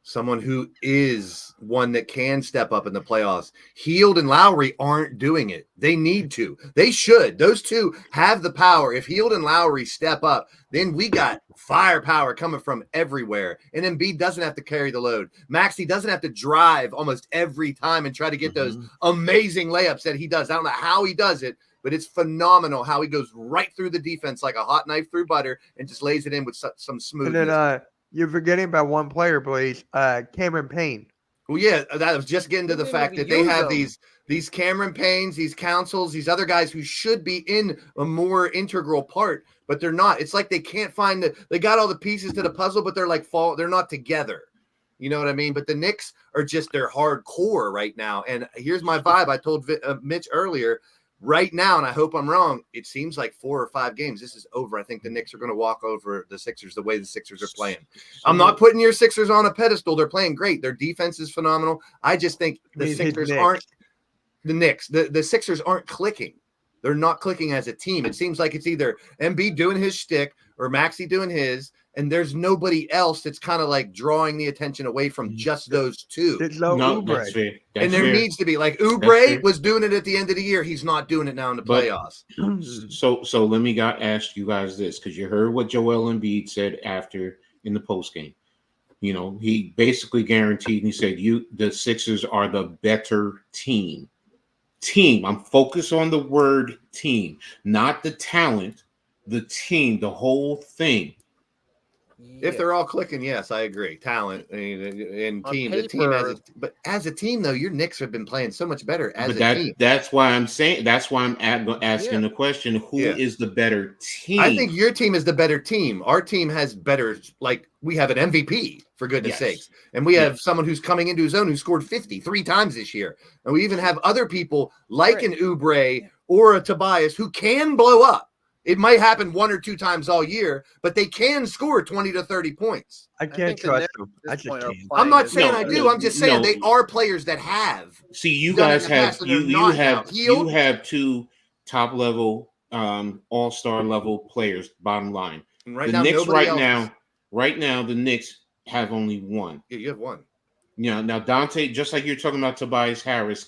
Someone who is one that can step up in the playoffs. Hield and Lowry aren't doing it. They need to. They should. Those two have the power. If Hield and Lowry step up, then we got firepower coming from everywhere. And Embiid doesn't have to carry the load. Maxey doesn't have to drive almost every time and try to get those amazing layups that he does. I don't know how he does it, but it's phenomenal how he goes right through the defense like a hot knife through butter and just lays it in with some smoothness. And then you're forgetting about one player, please. Cameron Payne. Well, yeah, that was just getting to the fact that they have these Cameron Paynes, these councils, these other guys who should be in a more integral part, but they're not. It's like they can't find they got all the pieces to the puzzle, but they're not together. You know what I mean? But the Knicks are just they're hardcore right now. And here's my vibe. I told Mitch earlier, right now, and I hope I'm wrong, it seems like 4 or 5 games. This is over. I think the Knicks are going to walk over the Sixers the way the Sixers are playing. I'm not putting your Sixers on a pedestal. They're playing great. Their defense is phenomenal. I just think the Sixers aren't the Knicks. The Sixers aren't clicking. They're not clicking as a team. It seems like it's either Embiid doing his shtick or Maxey doing his, and there's nobody else that's kind of like drawing the attention away from just those two. There's no Oubre. That's fair. And there needs to be, like, fair. Oubre was doing it at the end of the year. He's not doing it now in the But- playoffs. So let me ask you guys this, because you heard what Joel Embiid said after in the post game. You know, he basically guaranteed, and he said, the Sixers are the better team. I'm focused on the word team, not the talent, the team, the whole thing. If they're all clicking, yes, I agree. Talent and On team, the team paper- but as a team though, your Knicks have been playing so much better as But a team. that's why I'm saying, that's why I'm asking the question, who is the better team? I think your team is the better team. Our team has better, like, we have an MVP, for goodness sakes. And we have someone who's coming into his own who scored 53 times this year. And we even have other people like an Oubre or a Tobias who can blow up. It might happen 1 or 2 times all year, but they can score 20 to 30 points. I can't think the trust Knicks them. at I this just point are can't. I'm not playing saying No, I no, do. I'm just saying no. they are players that have. See, you done it guys in the have past and they're not now you healed. have 2 top level all-star level players, bottom line. And right The now, Knicks nobody else. right now the Knicks have only one. Yeah, you have one. Now Dante, just like you're talking about Tobias Harris,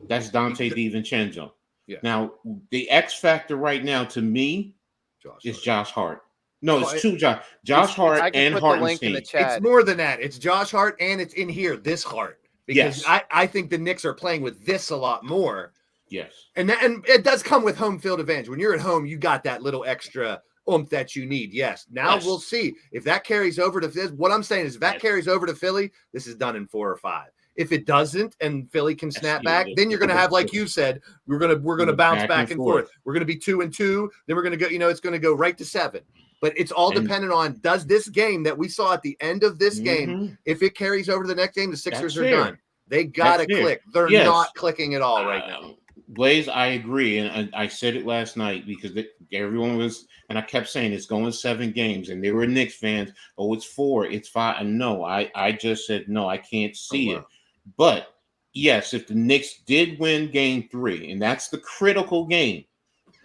that's Dante DiVincenzo. Yeah. Now the X factor right now to me is Josh Hart. No, it's 2 Josh Hart I can and put the link in the Hartenstein. chat. It's more than that. It's Josh Hart and it's in here, this Hart. Because Yes. I think the Knicks are playing with this a lot more. Yes. And it does come with home field advantage. When you're at home, you got that little extra oomph that you need. Yes. Now Yes. we'll see if that carries over to this. What I'm saying is if that Yes. carries over to Philly, this is done in 4 or 5. If it doesn't and Philly can snap back, yeah, then you're gonna have, like you said, we're gonna bounce back and forth. We're gonna be 2-2, then we're gonna go, it's gonna go right to 7. But it's all And- dependent on, does this game that we saw at the end of this game, Mhm. if it carries over to the next game, the Sixers That's are fair. done. They gotta That's fair. click. They're Yes. not clicking at all right now. Blaze, I agree, and I said it last night because everyone was, and I kept saying it's going 7 games, and they were Knicks fans. Oh, it's 4, it's 5. And no, I just said no, I can't see it. But yes, if the Knicks did win Game 3, and that's the critical game.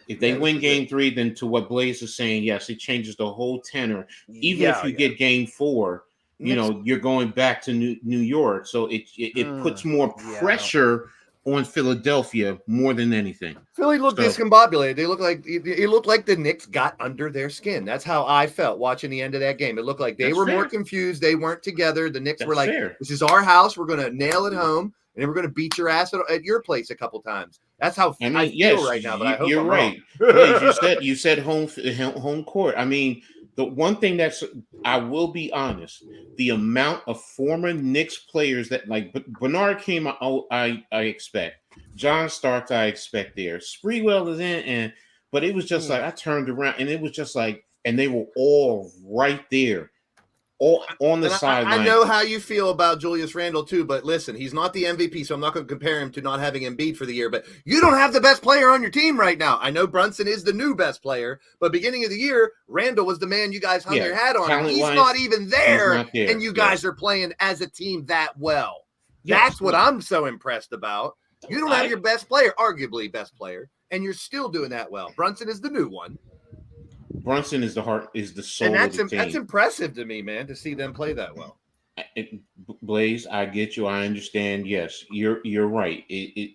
If they win Game 3, then to what Blaze is saying, yes, it changes the whole tenor. Even if you get Game 4, you're going back to New York, so it puts more pressure on Philadelphia more than anything. Philly looked discombobulated. They looked like it looked like the Knicks got under their skin. That's how I felt watching the end of that game. It looked like they were more confused. They weren't together. The Knicks were like, "This is our house. We're going to nail it home, and then we're going to beat your ass at your place a couple times." That's how I feel right now. But I hope you're I'm right. wrong. Blaze, you said home court. I mean, the one thing I will be honest, the amount of former Knicks players that, like, Bernard came, I expect. John Starks, I expect there. Sprewell is in, but it was just like I turned around and it was just like, and they were all right there, all on the sideline. I know how you feel about Julius Randle too, but listen, he's not the MVP, so I'm not going to compare him to not having Embiid for the year. But you don't have the best player on your team right now. I know Brunson is the new best player, but beginning of the year, Randle was the man you guys hung your hat on. He's not even there, and you guys are playing as a team that well. That's what I'm so impressed about. You don't have your best player, arguably best player, and you're still doing that well. Brunson is the new one. Brunson is the heart, is the soul And of the team. that's impressive to me, man, to see them play that well. Blaze, I get you. I understand. Yes, you're right.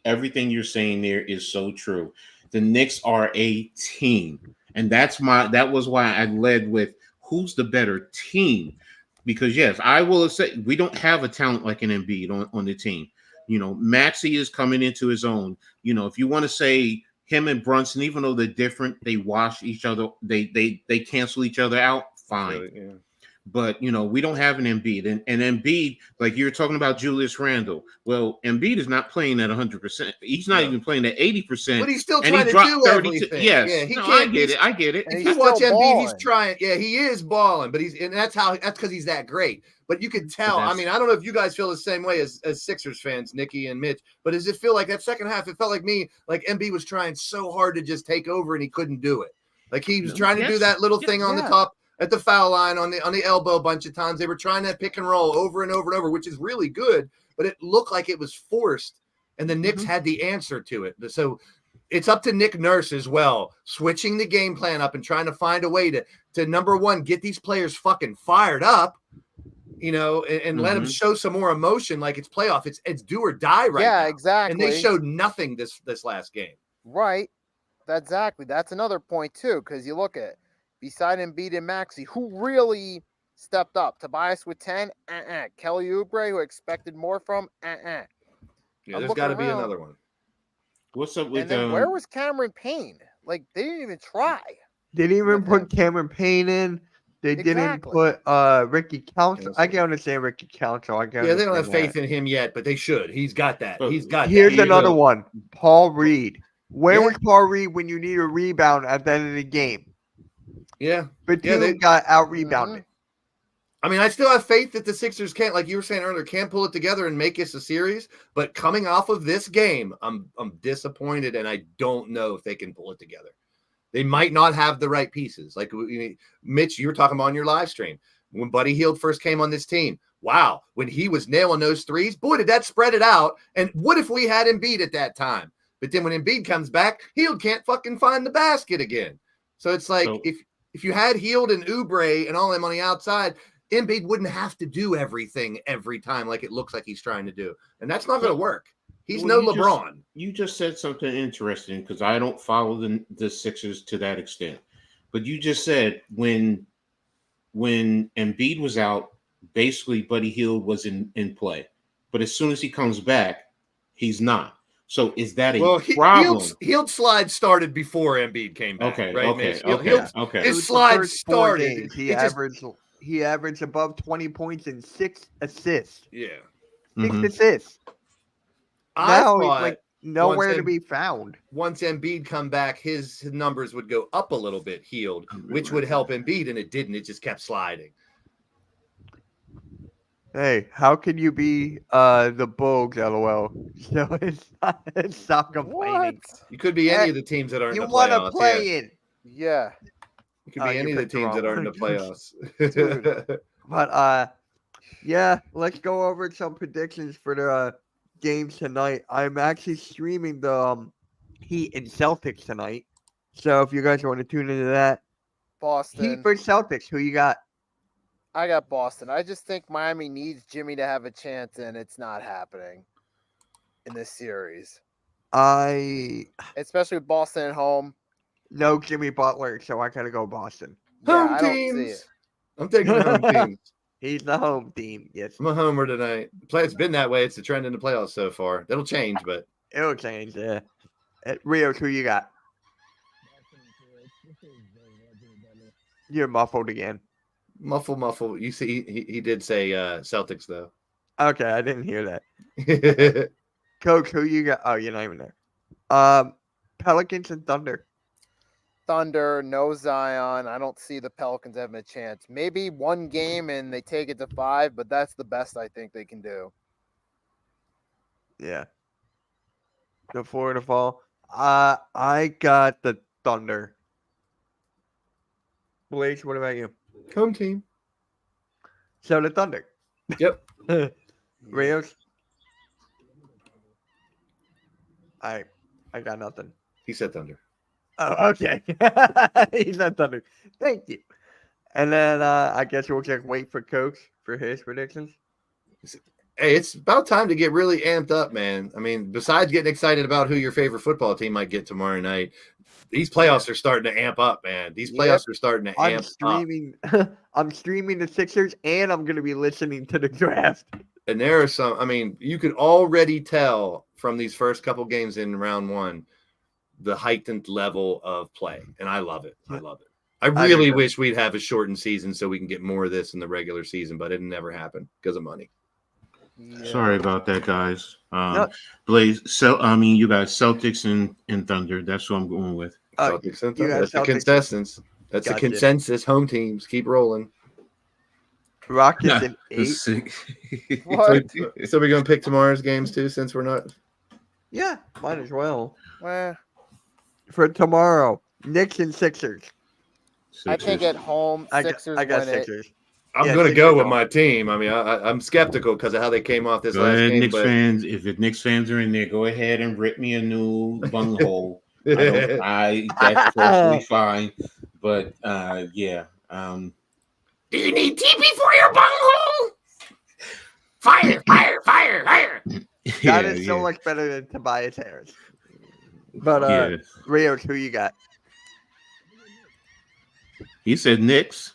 Everything you're saying there is so true. The Knicks are a team, and that was why I led with who's the better team. Because yes, I will say we don't have a talent like an Embiid on the team. Maxey is coming into his own. If you want to say him and Brunson, even though they're different, they wash each other. They cancel each other out. Fine. Really, yeah. But we don't have an Embiid, and Embiid, like you're talking about Julius Randle. Well, Embiid is not playing at 100%. He's not even playing at 80%. But he's still and trying he to dropped do 32. everything. Yes, Yeah, he no, can't. I get it. I get it. And If he's you watch still Embiid, he's balling. trying. Yeah, he is balling, but that's because he's that great. But you could tell. I mean, I don't know if you guys feel the same way as Sixers fans, Nikki and Mitch. But does it feel like that second half? It felt like Embiid was trying so hard to just take over, and he couldn't do it. Like he was trying to do that little thing on the top at the foul line on the elbow a bunch of times. They were trying that pick and roll over and over and over, which is really good, but it looked like it was forced, and the Knicks had the answer to it. So it's up to Nick Nurse as well, switching the game plan up and trying to find a way to number one, get these players fucking fired up, and let them show some more emotion like it's playoff. It's do or die right now. Yeah, exactly. And they showed nothing this last game. Right. Exactly. That's another point too, because you look at beside Embiid and Maxey, who really stepped up. Tobias with 10, Kelly Oubre, who expected more from, Yeah, I'm there's got to be looking around. another one. What's up with And then where was Cameron Payne? Like, they didn't even try. They didn't even with put him. Cameron Payne in. They didn't Exactly. put Ricky Council. Yes. I can understand Ricky Council. Yeah, they don't have faith in him yet, but they should. He's got that. He's got Here's that. another one. Paul Reed. Where Yeah. was Paul Reed when you need a rebound at the end of the game? Yeah. Batum they- got out rebounded. I mean, I still have faith that the Sixers can't, like you were saying earlier, can't pull it together and make us a series. But coming off of this game, I'm disappointed, and I don't know if they can pull it together. They might not have the right pieces. Like Mitch, you were talking about on your live stream when Buddy Hield first came on this team. Wow, when he was nailing those threes, boy, did that spread it out. And what if we had Embiid at that time? But then when Embiid comes back, Hield can't fucking find the basket again. So it's like if you had Hield and Oubre and all them on the outside, Embiid wouldn't have to do everything every time like it looks like he's trying to do. And that's not going to work. He's no LeBron. You just said something interesting because I don't follow the Sixers to that extent. But you just said when Embiid was out, basically Buddy Hield was in play. But as soon as he comes back, he's not. So is that a problem? Hield's slide started before Embiid came back. Okay, right, okay, Mitch? okay. His slide started. Games, he averaged above 20 points and 6 assists. Yeah. 6 assists. I Now he's thought like nowhere to be found. once Embiid come back, his numbers would go up a little bit, Hield, which would help Embiid, and it didn't. It just kept sliding. Hey, how can you be the Bugs, LOL? So stop complaining. What? You could be any of the teams that aren't You in the want to playoffs. play Yeah. it. Yeah. You could be you any of the picked the teams that wrong aren't in the one. playoffs. But yeah, let's go over some predictions for the games tonight. I'm actually streaming the Heat and Celtics tonight. So if you guys want to tune into that, Boston. Heat versus Celtics, who you got? I got Boston. I just think Miami needs Jimmy to have a chance, and it's not happening in this series. Especially with Boston at home. No Jimmy Butler, so I gotta go Boston. Yeah, Home I don't see teams. it. I'm taking the home teams. He's the home team. Yes, I'm a homer tonight. It's been that way. It's the trend in the playoffs so far. That'll change, but it'll change. Yeah. Rios, who you got? You're muffled again. muffle. You see, he did say Celtics though. Okay, I didn't hear that. Coach, who you got? Oh, you're not even there. Pelicans and Thunder. Thunder, no Zion. I don't see the Pelicans having a chance. Maybe one game and they take it to 5, but that's the best I think they can do. Yeah. The Florida Fall. I got the Thunder. Blaze, what about you? Home team. So the Thunder. Yep. Rios. I got nothing. He said Thunder. Oh, okay. He's not Thunder. Thank you. And then I guess we'll just wait for Coach for his predictions. Hey, it's about time to get really amped up, man. I mean, besides getting excited about who your favorite football team might get tomorrow night, these playoffs are starting to amp up, man. These playoffs are starting to amp up. I'm streaming the Sixers, and I'm going to be listening to the draft. And there are some, I mean, you could already tell from these first couple games in round one, the heightened level of play. And I love it. I love it. I I really agree. wish we'd have a shortened season so we can get more of this in the regular season, but it never happened because of money. Yeah. Sorry about that, guys. No. Blaze. You guys, Celtics and Thunder. That's what I'm going with. Celtics and you Thunder. got That's a Celtics. consensus. That's a Gotcha. consensus. Home teams keep rolling. Rockets in Let's 8. see. What? So we're gonna pick tomorrow's games too, since we're not. Yeah, might as well. Well, For tomorrow, Knicks and Sixers. I think Sixers. at home, Sixers I got win it. Sixers. I'm Yeah, gonna Sixers go with home. my team. I mean, I'm skeptical because of how they came off this Go last ahead, game. Knicks But fans. If the Knicks fans are in there, go ahead and rip me a new bunghole. That's perfectly fine. But yeah. do you need TP for your bunghole? Fire! That is so much better than Tobias Harris. But yeah. Rios, who you got? He said Knicks.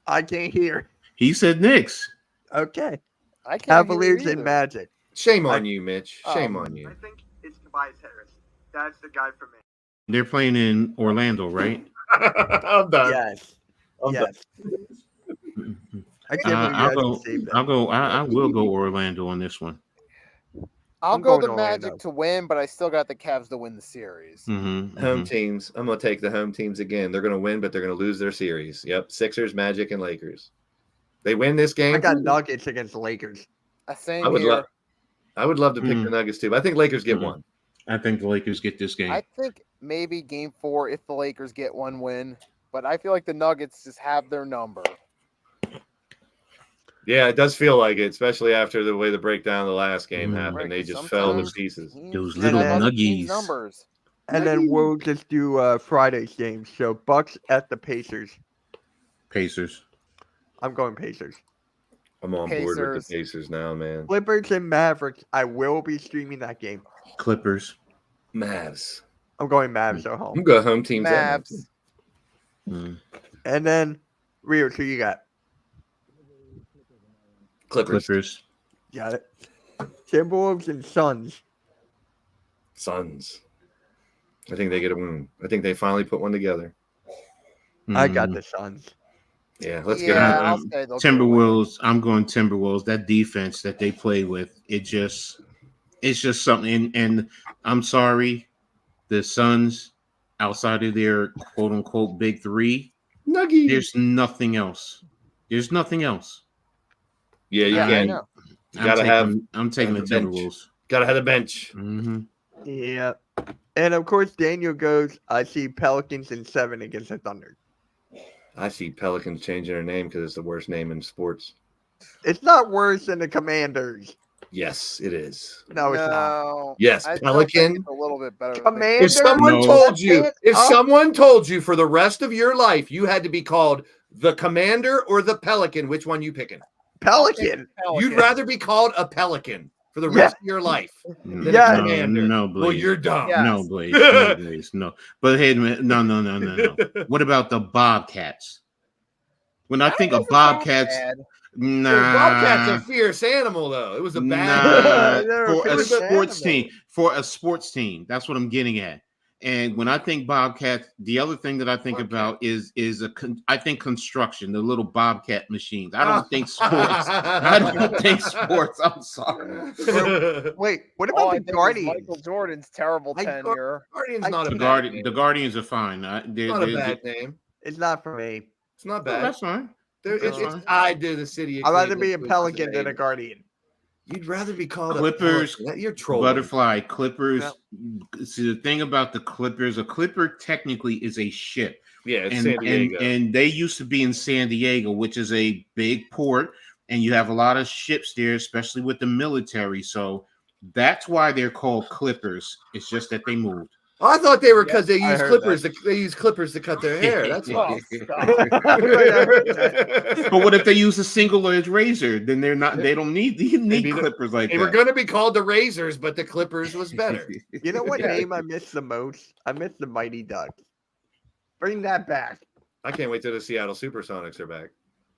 I can't hear. He said Knicks. Okay. I can't Cavaliers hear and either. Magic. Shame on you, Mitch. Shame on I you. think it's Tobias Harris. That's the guy for me. They're playing in Orlando, right? I'm done. Yes. I'm Yes. I can't believe you I'll guys go. received that. I'll go. I will go Orlando on this one. I'll I'm go going the to Magic Orlando. to win, but I still got the Cavs to win the series. Mm-hmm, Home teams. I'm gonna take the home teams again. They're gonna win, but they're gonna lose their series. Yep. Sixers, Magic, and Lakers. They win this game. I got Nuggets against the Lakers. Same I would here. love. I would love to pick the Nuggets too. But I think Lakers get Mhm. one. I think the Lakers get this game. I think maybe game 4 if the Lakers get one win, but I feel like the Nuggets just have their number. Yeah, it does feel like it, especially after the way the breakdown of the last game Mm. happened. Right, they 'cause just fell to sometimes pieces. teams Those just little have other teams' nuggies. numbers. And then we'll just do Friday's game. So Bucks at the Pacers. Pacers. I'm going Pacers. I'm on board with Pacers. the Pacers now, man. Clippers and Mavericks. I will be streaming that game. Clippers. Mavs. I'm going Mavs at home. I'm going home teams. and Mavs. Mm. And then Rios, who you got? Clippers. Clippers. Got it. Timberwolves and Suns. Suns. I think they get a win. I think they finally put one together. I got Mm. the Suns. Yeah, let's get Yeah, them. I'll say they'll get a win. Timberwolves. I'm going Timberwolves. That defense that they play with, it's just something. And I'm sorry, the Suns, outside of their quote unquote big three, Nuggies. there's nothing else. There's nothing else. Yeah, you Yeah, I can. know. I'm taking the the bench. Timberwolves. Gotta have the bench. Mm-hmm. Yeah. And of course, Daniel goes, I see Pelicans in 7 against the Thunder. I see Pelicans changing their name because it's the worst name in sports. It's not worse than the Commanders. Yes, it is. No, it's not. No. Yes, I still Pelican. think it's a little bit better. than Commander? If someone No. told you, That's if it. someone told you for the rest of your life you had to be called the Commander or the Pelican, which one you picking? Pelican. Pelican. You'd rather be called a Pelican for the rest of your life than Yeah. a Commander. No, Blaze. Well, you're dumb. Yeah. No, Blaze. No, Blaze. No. But hey, man, no. What about the Bobcats? When I think of Bobcats, bad. nah. Bobcat's a fierce animal, though. It was a Nah, bad. They're for a fierce sports animal. team. For a sports team, that's what I'm getting at. And when I think Bobcat, the other thing that I think about is I think construction, the little Bobcat machines. I don't think sports. I don't think sports. I'm sorry. Wait, what All about I the think is Guardians? Michael Jordan's terrible I- tenure. Guardian's not a The, bad name. the Guardians are fine. Not a bad name. It's not for me. It's not Oh, bad. that's fine. It's fine. tied to the city. of I'd rather Cleveland, be a which is Pelican than a name. Guardian. You'd rather be called Clippers, a Pelican. You're trolling. Butterfly, Clippers. See, the thing about the Clippers, a Clipper technically is a ship. Yeah, it's and, San Diego. and they used to be in San Diego, which is a big port, and you have a lot of ships there, especially with the military. So that's why they're called Clippers. It's just that they moved. I thought they were because they I use heard clippers. They use clippers to cut their hair. That's why. But what if they use a single edge razor? Then they're not. They don't need Maybe the- clippers like They that. were going to be called the Razors, but the Clippers was better. You know what Yeah. name I miss the most? I miss the Mighty Ducks. Bring that back. I can't wait till the Seattle Supersonics are back.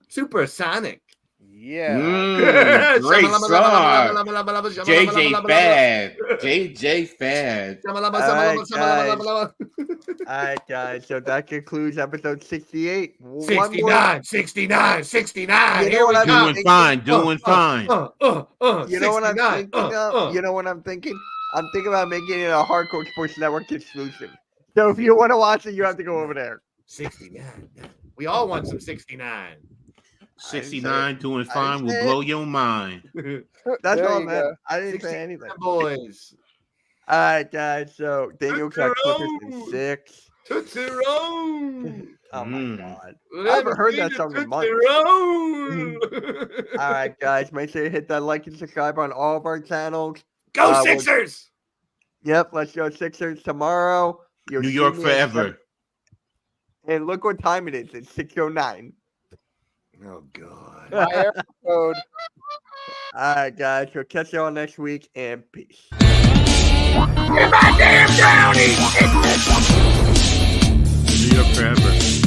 Supersonic. Yeah. Great song. JJ Fad. JJ Fad. All right, guys. So that concludes episode 68. 69, 69, 69. You know Here what we I'm go. Doing fine. Doing fine. You know what I'm 69, thinking of? You know what I'm thinking? I'm thinking about making it a Hardcore Sports Network exclusive. So if you want to watch it, you have to go over there. 69. We all want some 69. 69 doing fine will blow your mind. That's There all, you man. go. I didn't say anything. Boys. All right, guys. So Daniel got Clippers in 6. Tootsie Roll. Oh my Mm. God. I haven't heard that song in months. All right, guys. Make sure you hit that like and subscribe on all of our channels. Go we'll- Sixers. Yep, let's go Sixers tomorrow. You'll New see York me at forever. And look what time it is. It's 6:09. Oh, God. My area code. All right, guys. We'll catch you all next week, and peace. New York forever.